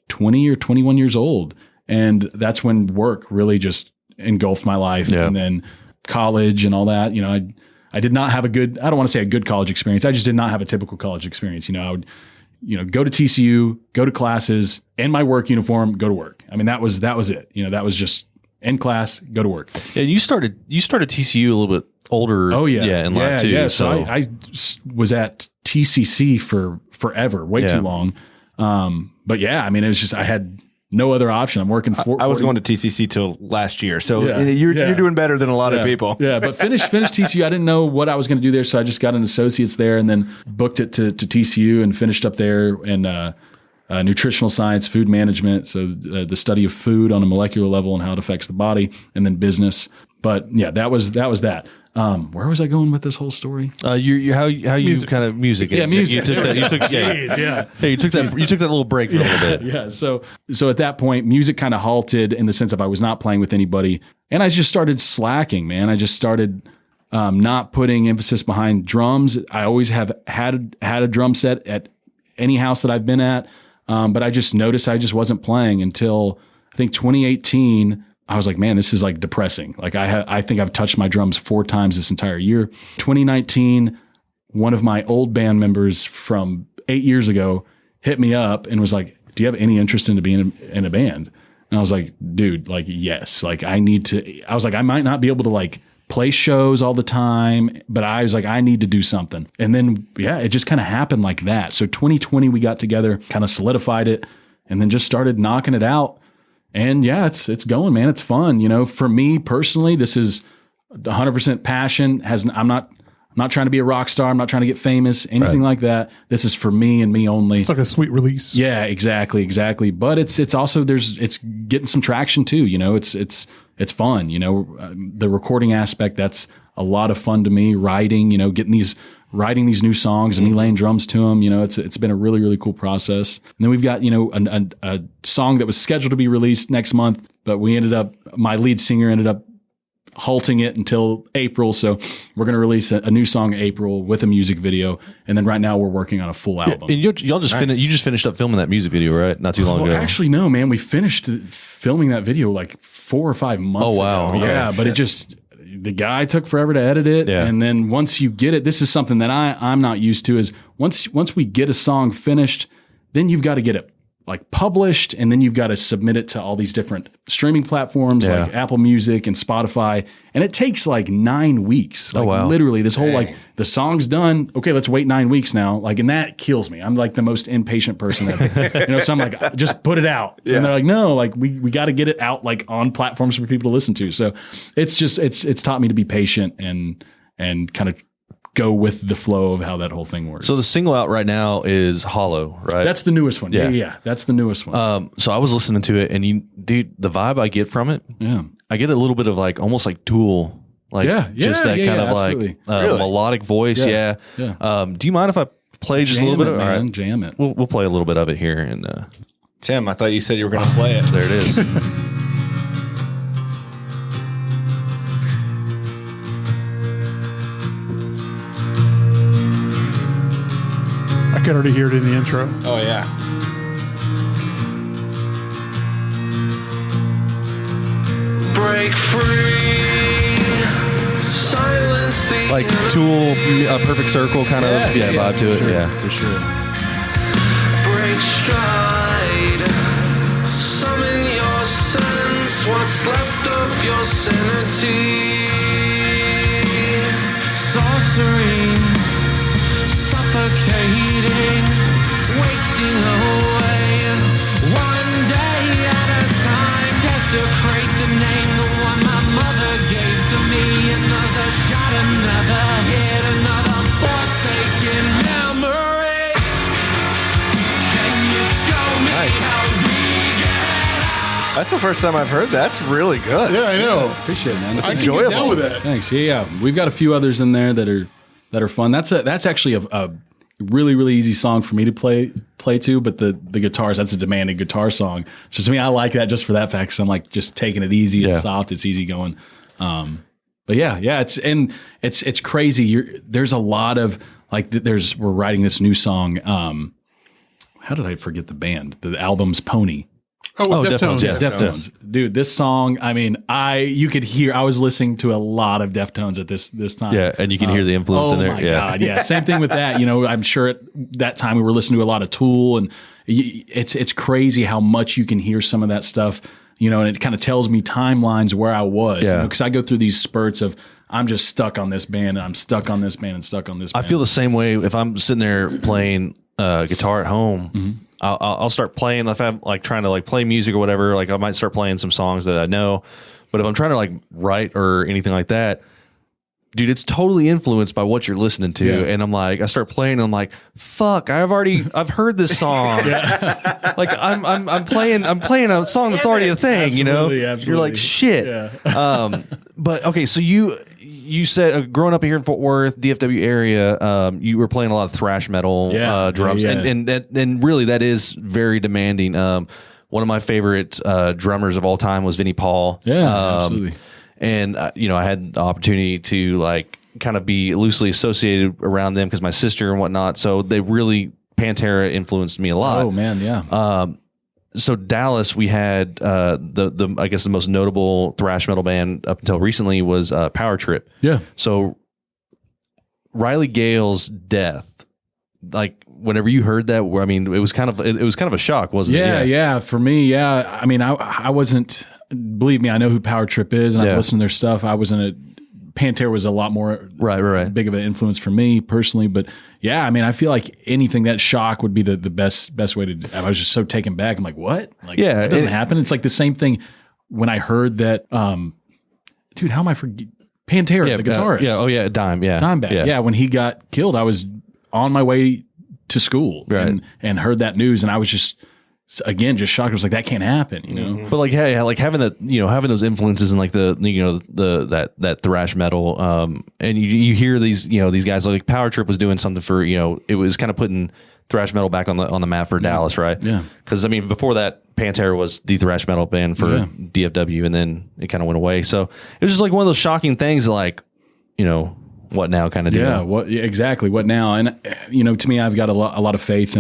20 or 21 years old. And that's when work really just engulfed my life. And then college and all that, I did not have I don't want to say a good college experience. I just did not have a typical college experience. I would, go to TCU, go to classes, in my work uniform, go to work. I mean, that was it. That was just in class, go to work. Yeah. You started TCU a little bit older. Oh yeah. In life too. Yeah. So I was at TCC for forever, way too long. But yeah, I mean, it was just, I had no other option. I'm working I was going to TCC till last year. So you're doing better than a lot of people. Yeah. But finished TCU. I didn't know what I was going to do there. So I just got an associate's there and then booked it to TCU and finished up there in nutritional science, food management. So the study of food on a molecular level and how it affects the body, and then business. But yeah, that was that. Where was I going with this whole story? How you kind of music. Yeah, music. You took that. You took you took that little break for a little bit. Yeah. So at that point, music kind of halted in the sense of I was not playing with anybody, and I just started slacking. Man, I just started not putting emphasis behind drums. I always have had a drum set at any house that I've been at, but I just noticed I just wasn't playing until I think 2018. I was like, man, this is like depressing. Like I think I've touched my drums 4 times this entire year. 2019, one of my old band members from 8 years ago hit me up and was like, do you have any interest in being in a band? And I was like, dude, like, yes. Like I was like, I might not be able to like play shows all the time, but I was like, I need to do something. And then, it just kind of happened like that. So 2020, we got together, kind of solidified it, and then just started knocking it out. And it's going, man. It's fun. For me personally, this is 100% passion. I'm not trying to be a rock star. I'm not trying to get famous, anything like that. This is for me and me only. It's like a sweet release. Yeah, exactly. But it's also, it's getting some traction too. It's fun. The recording aspect, that's a lot of fun to me. Writing, writing these new songs and me laying drums to them. It's been a really, really cool process. And then we've got, a song that was scheduled to be released next month, but my lead singer ended up halting it until April. So we're going to release a new song in April with a music video. And then right now we're working on a full album. And y'all just you just finished up filming that music video, right? Not too long ago. Actually, no, man. We finished filming that video like 4 or 5 months ago. Okay. Yeah, but it just the guy took forever to edit it. Yeah. And then once you get it, this is something that I'm not used to, is once we get a song finished, then you've got to get it like published, and then you've got to submit it to all these different streaming platforms like Apple Music and Spotify. And it takes like 9 weeks. Like literally this whole, like, the song's done. Okay, let's wait 9 weeks now. Like, and that kills me. I'm like the most impatient person ever. So I'm like, just put it out. And they're like, no, like we got to get it out like on platforms for people to listen to. So it's just, it's taught me to be patient and kind of go with the flow of how that whole thing works. So the single out right now is Hollow, right? That's the newest one. Yeah. That's the newest one. So I was listening to it, and dude, the vibe I get from it, I get a little bit of like almost like Tool, like just that kind of absolutely. like melodic voice. Yeah. Do you mind if I play just a little bit of it? Man, all right, jam it. We'll play a little bit of it here, and Tim, I thought you said you were going to play it. there it is. I could already hear it in the intro. Oh, yeah. Break free, silence the Like Tool, a Perfect Circle kind of vibe to it. For sure. break stride. Summon your sense, what's left of your sanity. Sorcery, suffocating, wasting away. One day at a time, desecrate the name, the one my mother gave to me. Another shot, another hit, another forsaken memory. Can you show me how we get out? That's the first time I've heard that. That's really good. Yeah, I know. Appreciate it, man. I can enjoyable. get down with that. Thanks. Yeah. We've got a few others in there that are fun. That's actually a really, really easy song for me to play to, but the guitars, that's a demanding guitar song. So to me, I like that just for that fact, because I'm like just taking it easy. It's soft, it's easy going. But yeah, it's crazy. There's a lot of like, we're writing this new song. How did I forget the band? The album's Pony. Oh, Deftones. Yeah, Deftones. Dude, this song, I mean, you could hear, I was listening to a lot of Deftones at this time. Yeah, and you can hear the influence in there. Oh my God, yeah. Same thing with that. I'm sure at that time we were listening to a lot of Tool, and it's crazy how much you can hear some of that stuff, and it kind of tells me timelines where I was. Yeah. Because I go through these spurts of, I'm just stuck on this band, and I'm stuck on this band, and stuck on this band. I feel the same way if I'm sitting there playing guitar at home. Mm-hmm. I'll start playing if I'm like trying to like play music or whatever. Like I might start playing some songs that I know, but if I'm trying to like write or anything like that, dude, it's totally influenced by what you're listening to. Yeah. And I'm like, I start playing, and I'm like, fuck, I've heard this song. Like I'm playing a song that's already a thing. Absolutely. You're like, shit. Yeah. But okay, so you said growing up here in Fort Worth, DFW area, you were playing a lot of thrash metal drums, yeah. and really that is very demanding. One of my favorite drummers of all time was Vinnie Paul. Yeah, absolutely. And I had the opportunity to like kind of be loosely associated around them because my sister and whatnot. So they really Pantera influenced me a lot. Oh man, yeah. So Dallas, we had the I guess the most notable thrash metal band up until recently was Power Trip. Yeah. So Riley Gale's death, like whenever you heard that, I mean, it was kind of a shock, wasn't it? Yeah. For me, yeah. I mean, I wasn't. Believe me, I know who Power Trip is, and I've listened to their stuff. I wasn't Pantera was a lot more right big of an influence for me personally, but yeah, I mean, I feel like anything that shock would be the best way to. I was just so taken back. I'm like, what? Like, yeah, that doesn't happen. It's like the same thing when I heard that. Dude, how am I forgetting Pantera, the guitarist? Dimebag. Yeah, when he got killed, I was on my way to school and heard that news, and I was just. Again, just shocked. I was like, that can't happen, But like, hey, like having that, having those influences in like that thrash metal, and you hear these, these guys like Power Trip was doing something for, it was kind of putting thrash metal back on the map for Dallas, right? Yeah. Because I mean, before that, Pantera was the thrash metal band for DFW, and then it kind of went away. So it was just like one of those shocking things, like, what now kind of deal. Yeah. Exactly. What now? And to me, I've got a lot of faith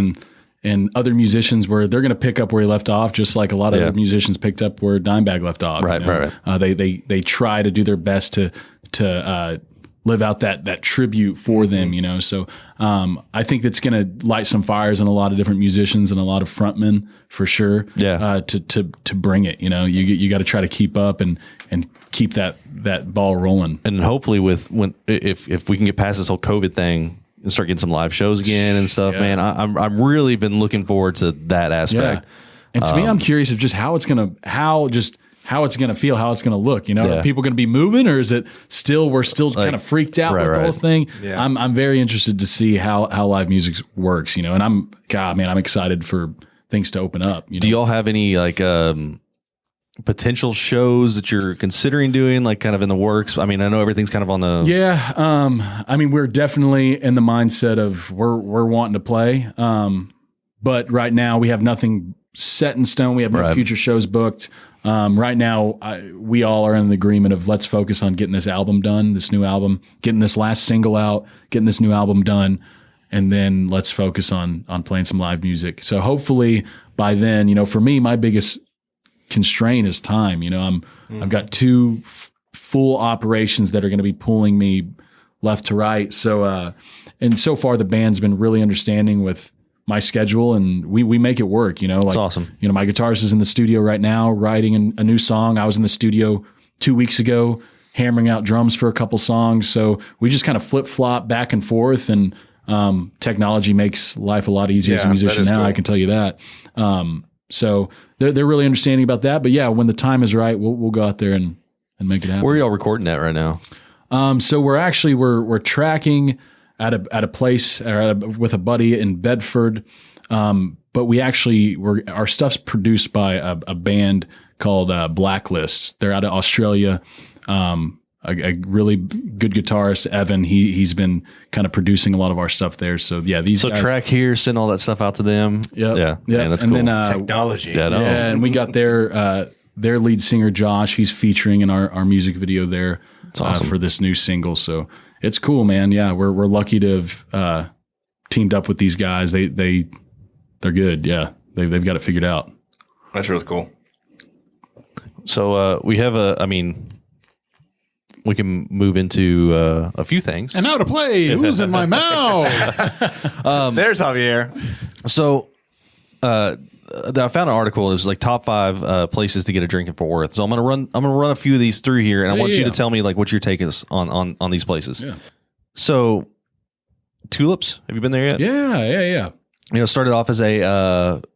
in other musicians where they're going to pick up where he left off, just like a lot of musicians picked up where Dimebag left off. Right. They try to do their best live out that tribute for them, you know. So I think that's going to light some fires in a lot of different musicians and a lot of frontmen for sure. Yeah. To bring it, you know, you got to try to keep up and keep that ball rolling. And hopefully if we can get past this whole COVID thing and start getting some live shows again and stuff, man, I'm really been looking forward to that aspect. Yeah. And to me, I'm curious of just how it's gonna feel, how it's gonna look. You know, are people gonna be moving, or is it we're still kind of freaked out with the whole thing? Yeah. I'm very interested to see how live music works. You know, and I'm excited for things to open up. You know? Do y'all have any like potential shows that you're considering doing, like kind of in the works? I mean, I know everything's kind of on the I mean, we're definitely in the mindset of we're wanting to play, but right now we have nothing set in stone. We have no future shows booked. Right now, we all are in the agreement of let's focus on getting this album done, this new album, getting this last single out, getting this new album done, and then let's focus on playing some live music. So hopefully by then, you know, for me, my biggest constraint is time. You know, I've got two full operations that are going to be pulling me left to right. So, and so far the band's been really understanding with my schedule, and we make it work, you know. That's awesome. You know, my guitarist is in the studio right now writing a new song. I was in the studio 2 weeks ago hammering out drums for a couple songs. So we just kind of flip-flop back and forth, and technology makes life a lot easier as a musician now, cool. I can tell you that. So they're really understanding about that. But yeah, when the time is right, we'll go out there and make it happen. Where are y'all recording at right now? So we're tracking at a place with a buddy in Bedford. But our stuff's produced by a band called Blacklist. They're out of Australia. A really good guitarist, Evan. He's been kind of producing a lot of our stuff there. So yeah, these guys, track here, send all that stuff out to them. Yeah, man, that's and cool. Then, technology. And we got their lead singer Josh. He's featuring in our music video there. It's awesome. For this new single. So it's cool, man. Yeah, we're lucky to have teamed up with these guys. They're good. Yeah, they've got it figured out. That's really cool. So we have we can move into a few things. And now to play Who's in My Mouth? There's Javier. So I found an article. It was like top 5 places to get a drink in Fort Worth. So I'm gonna run a few of these through here, and I want you to tell me like what your take is on these places. Yeah. So Tulips, have you been there yet? Yeah. You know, started off as it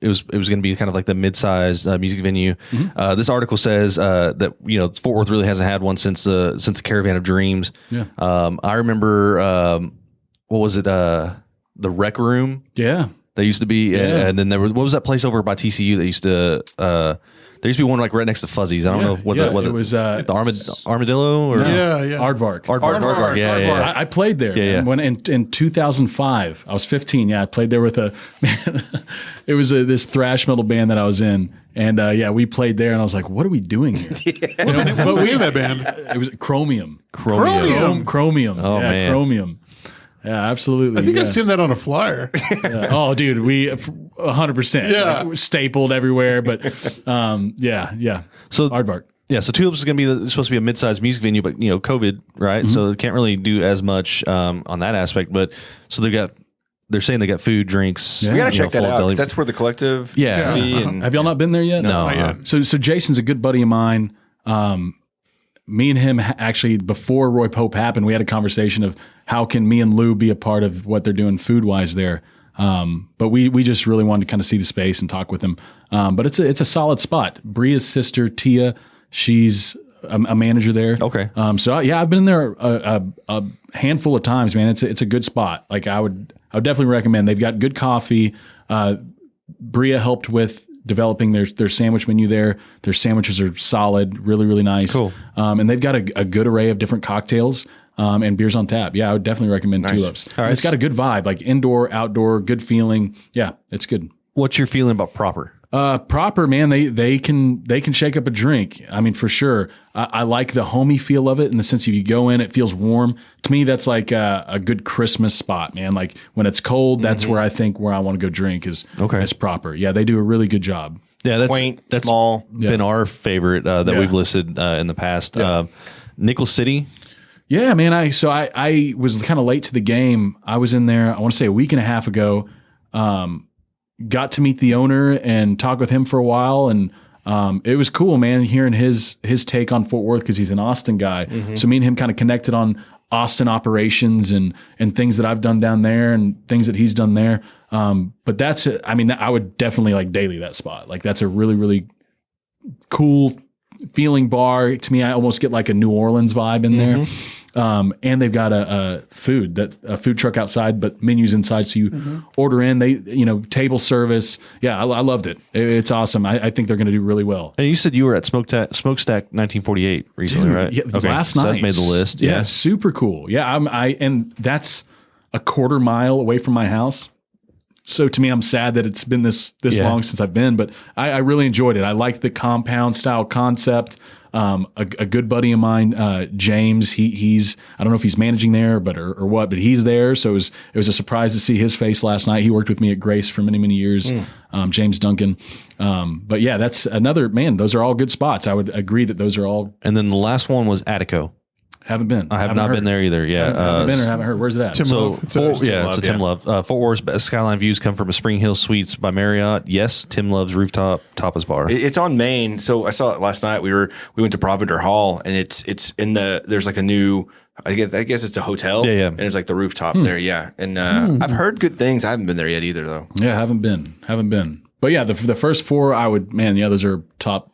was going to be kind of like the mid-sized music venue. Mm-hmm. This article says that, you know, Fort Worth really hasn't had one since the Caravan of Dreams. Yeah. I remember what was it? The Rec Room. Yeah. They used to be, and then what was that place over by TCU that used to? There used to be one like right next to Fuzzies. I don't know what it was. The Armadillo or Aardvark. Aardvark. Yeah. I played there. Yeah. When in 2005, I was 15. Yeah, I played there with it was this thrash metal band that I was in, and we played there, and I was like, "What are we doing here?" What was the name of that band? It was Chromium. Chromium. Oh man, Chromium. Yeah, absolutely. I think I've seen that on a flyer. Oh, dude, we 100%. Yeah, like, stapled everywhere. But yeah. So Aardvark. Yeah, so Tulips is going to be supposed to be a mid-sized music venue, but you know, COVID, right? Mm-hmm. So they can't really do as much on that aspect. But so they're saying they got food, drinks. Yeah. We got to check that out. That's where the collective. Yeah. Have y'all not been there yet? No. Not yet. So Jason's a good buddy of mine. Me and him actually, before Roy Pope happened, we had a conversation of how can me and Lou be a part of what they're doing food wise there. But we just really wanted to kind of see the space and talk with him. But it's a solid spot. Bria's sister Tia, she's a manager there. Okay. So I've been there a handful of times, man. It's a good spot. Like I would definitely recommend. They've got good coffee. Bria helped with developing their sandwich menu there. Their sandwiches are solid, really, really nice. Cool. And they've got a good array of different cocktails and beers on tap. Yeah, I would definitely recommend Tulips. All right. It's got a good vibe, like indoor, outdoor, good feeling. Yeah, it's good. What's your feeling about Proper? Proper, man, they can shake up a drink. I mean, for sure. I like the homey feel of it in the sense if you go in, it feels warm. To me, that's like a good Christmas spot, man. Like when it's cold, that's where I want to go drink is Proper. Yeah, they do a really good job. Yeah, that's quaint, small. Been our favorite that we've listed in the past. Yeah. Nickel City. Yeah, man. I was kind of late to the game. I was in there, I want to say a week and a half ago. Got to meet the owner and talk with him for a while, and it was cool, man, hearing his take on Fort Worth because he's an Austin guy. So me and him kind of connected on Austin operations and things that I've done down there and things that he's done there. But that's it. I mean, I would definitely like daily that spot. Like that's a really, really cool feeling bar. To me, I almost get like a New Orleans vibe in there. And they've got a food truck outside, but menus inside. So you order in, table service. Yeah, I loved it. It's awesome. I think they're going to do really well. And you said you were at Smokestack 1948 recently, Dude, right? Yeah, last night. So that's made the list. Yeah, super cool. Yeah, and that's a quarter mile away from my house. So to me, I'm sad that it's been this long since I've been, but I really enjoyed it. I liked the compound style concept. A good buddy of mine, James, he's I don't know if he's managing there, or what, but he's there. So it was a surprise to see his face last night. He worked with me at Grace for many, many years. James Duncan. But yeah, that's another, man, those are all good spots. I would agree that those are all. And then the last one was Attico. Haven't been. I have not been there either. Yeah. Haven't been or haven't heard. Where's it at? Tim Love. It's a Tim Love. Fort Worth's best skyline views come from a Spring Hill Suites by Marriott. Yes, Tim Love's rooftop tapas bar. It's on Main. So I saw it last night. We went to Provender Hall, and it's in there's like a new, I guess it's a hotel. Yeah. And it's like the rooftop there. Yeah. And I've heard good things. I haven't been there yet either, though. Yeah, haven't been. But yeah, the first four, those are top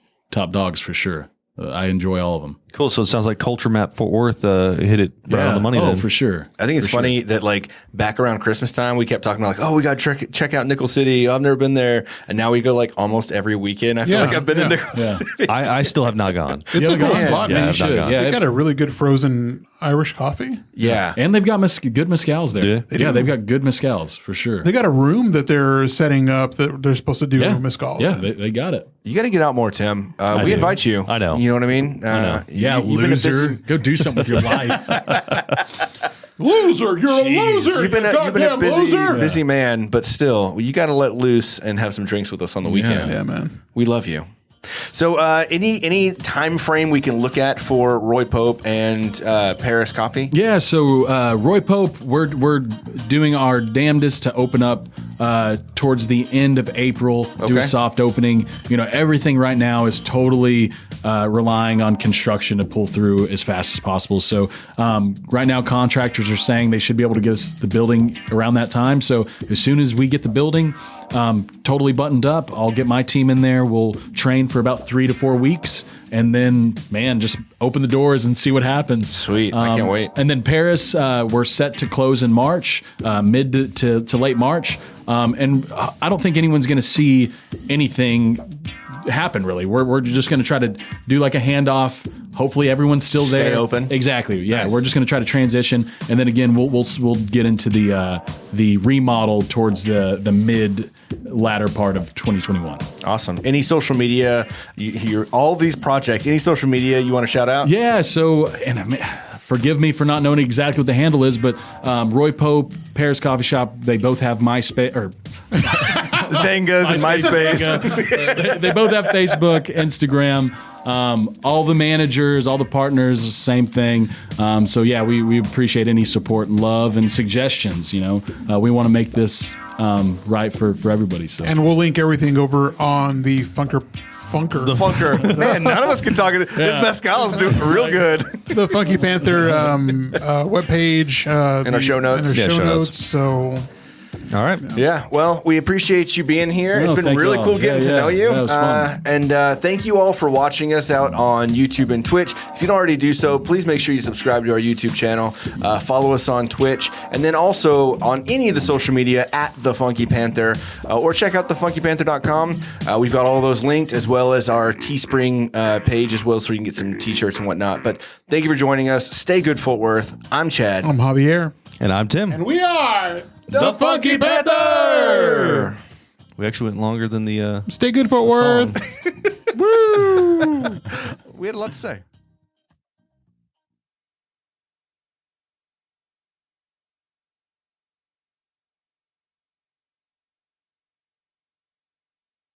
dogs for sure. I enjoy all of them. Cool. So it sounds like Culture Map Fort Worth hit it right on the money. Then. For sure. I think it's funny that like back around Christmas time, we kept talking about like, oh, we got to check out Nickel City. I've never been there. And now we go like almost every weekend. I feel like I've been in Nickel City. I still have not gone. It's a cool spot, man. I've not gone. They got a really good frozen Irish coffee. Yeah. And they've got good mezcals there. Yeah. They've got good mezcals for sure. They got a room that they're setting up that they're supposed to do mezcals. Yeah, they got it. You got to get out more, Tim. We invite you. I know. You know what I mean? I know. Yeah, loser. Go do something with your life. Loser, you're a loser. You've been a busy man, but still, you got to let loose and have some drinks with us on the weekend. Yeah, man. We love you. So, any time frame we can look at for Roy Pope and Paris Coffee? Yeah, so Roy Pope, we're doing our damnedest to open up towards the end of April. Do a soft opening. Everything right now is totally relying on construction to pull through as fast as possible. So right now, contractors are saying they should be able to get us the building around that time. So as soon as we get the building totally buttoned up, I'll get my team in there. We'll train for about 3 to 4 weeks, and then, man, just open the doors and see what happens. Sweet. I can't wait. And then Paris, we're set to close in March, mid to late March. And I don't think anyone's going to see anything happen, really. We're just going to try to do like a handoff. Hopefully everyone's still there. Stay open. Exactly. Yeah, Nice. We're just going to try to transition, and then again we'll get into the remodel towards the mid latter part of 2021. Awesome. Any social media? All these projects. Any social media you want to shout out? Yeah. So, forgive me for not knowing exactly what the handle is, but Roy Pope, Paris Coffee Shop, they both have MySpace or Zangas and MySpace. They both have Facebook, Instagram. All the managers, all the partners, same thing. So yeah, we appreciate any support and love and suggestions. We want to make this right for everybody. So And we'll link everything over on the Funker. The Funker. Man, none of us can talk. This mezcal is doing real good. The Funky Panther webpage. In our show notes. In our Yeah, show show notes. notes. So All right. Yeah, well, we appreciate you being here. No, It's been thank really you all. cool getting to Yeah, know you. that was fun. And thank you all for watching us out on YouTube and Twitch. If you don't already do so, please make sure you subscribe to our YouTube channel. Follow us on Twitch. And then also on any of the social media at The Funky Panther. Or check out thefunkypanther.com. We've got all those linked, as well as our Teespring page as well, so you can get some t-shirts and whatnot. But thank you for joining us. Stay good, Fort Worth. I'm Chad. I'm Javier. And I'm Tim. And we are The Funky Panther! We actually went longer than the Stay Good Fort Worth. We had a lot to say.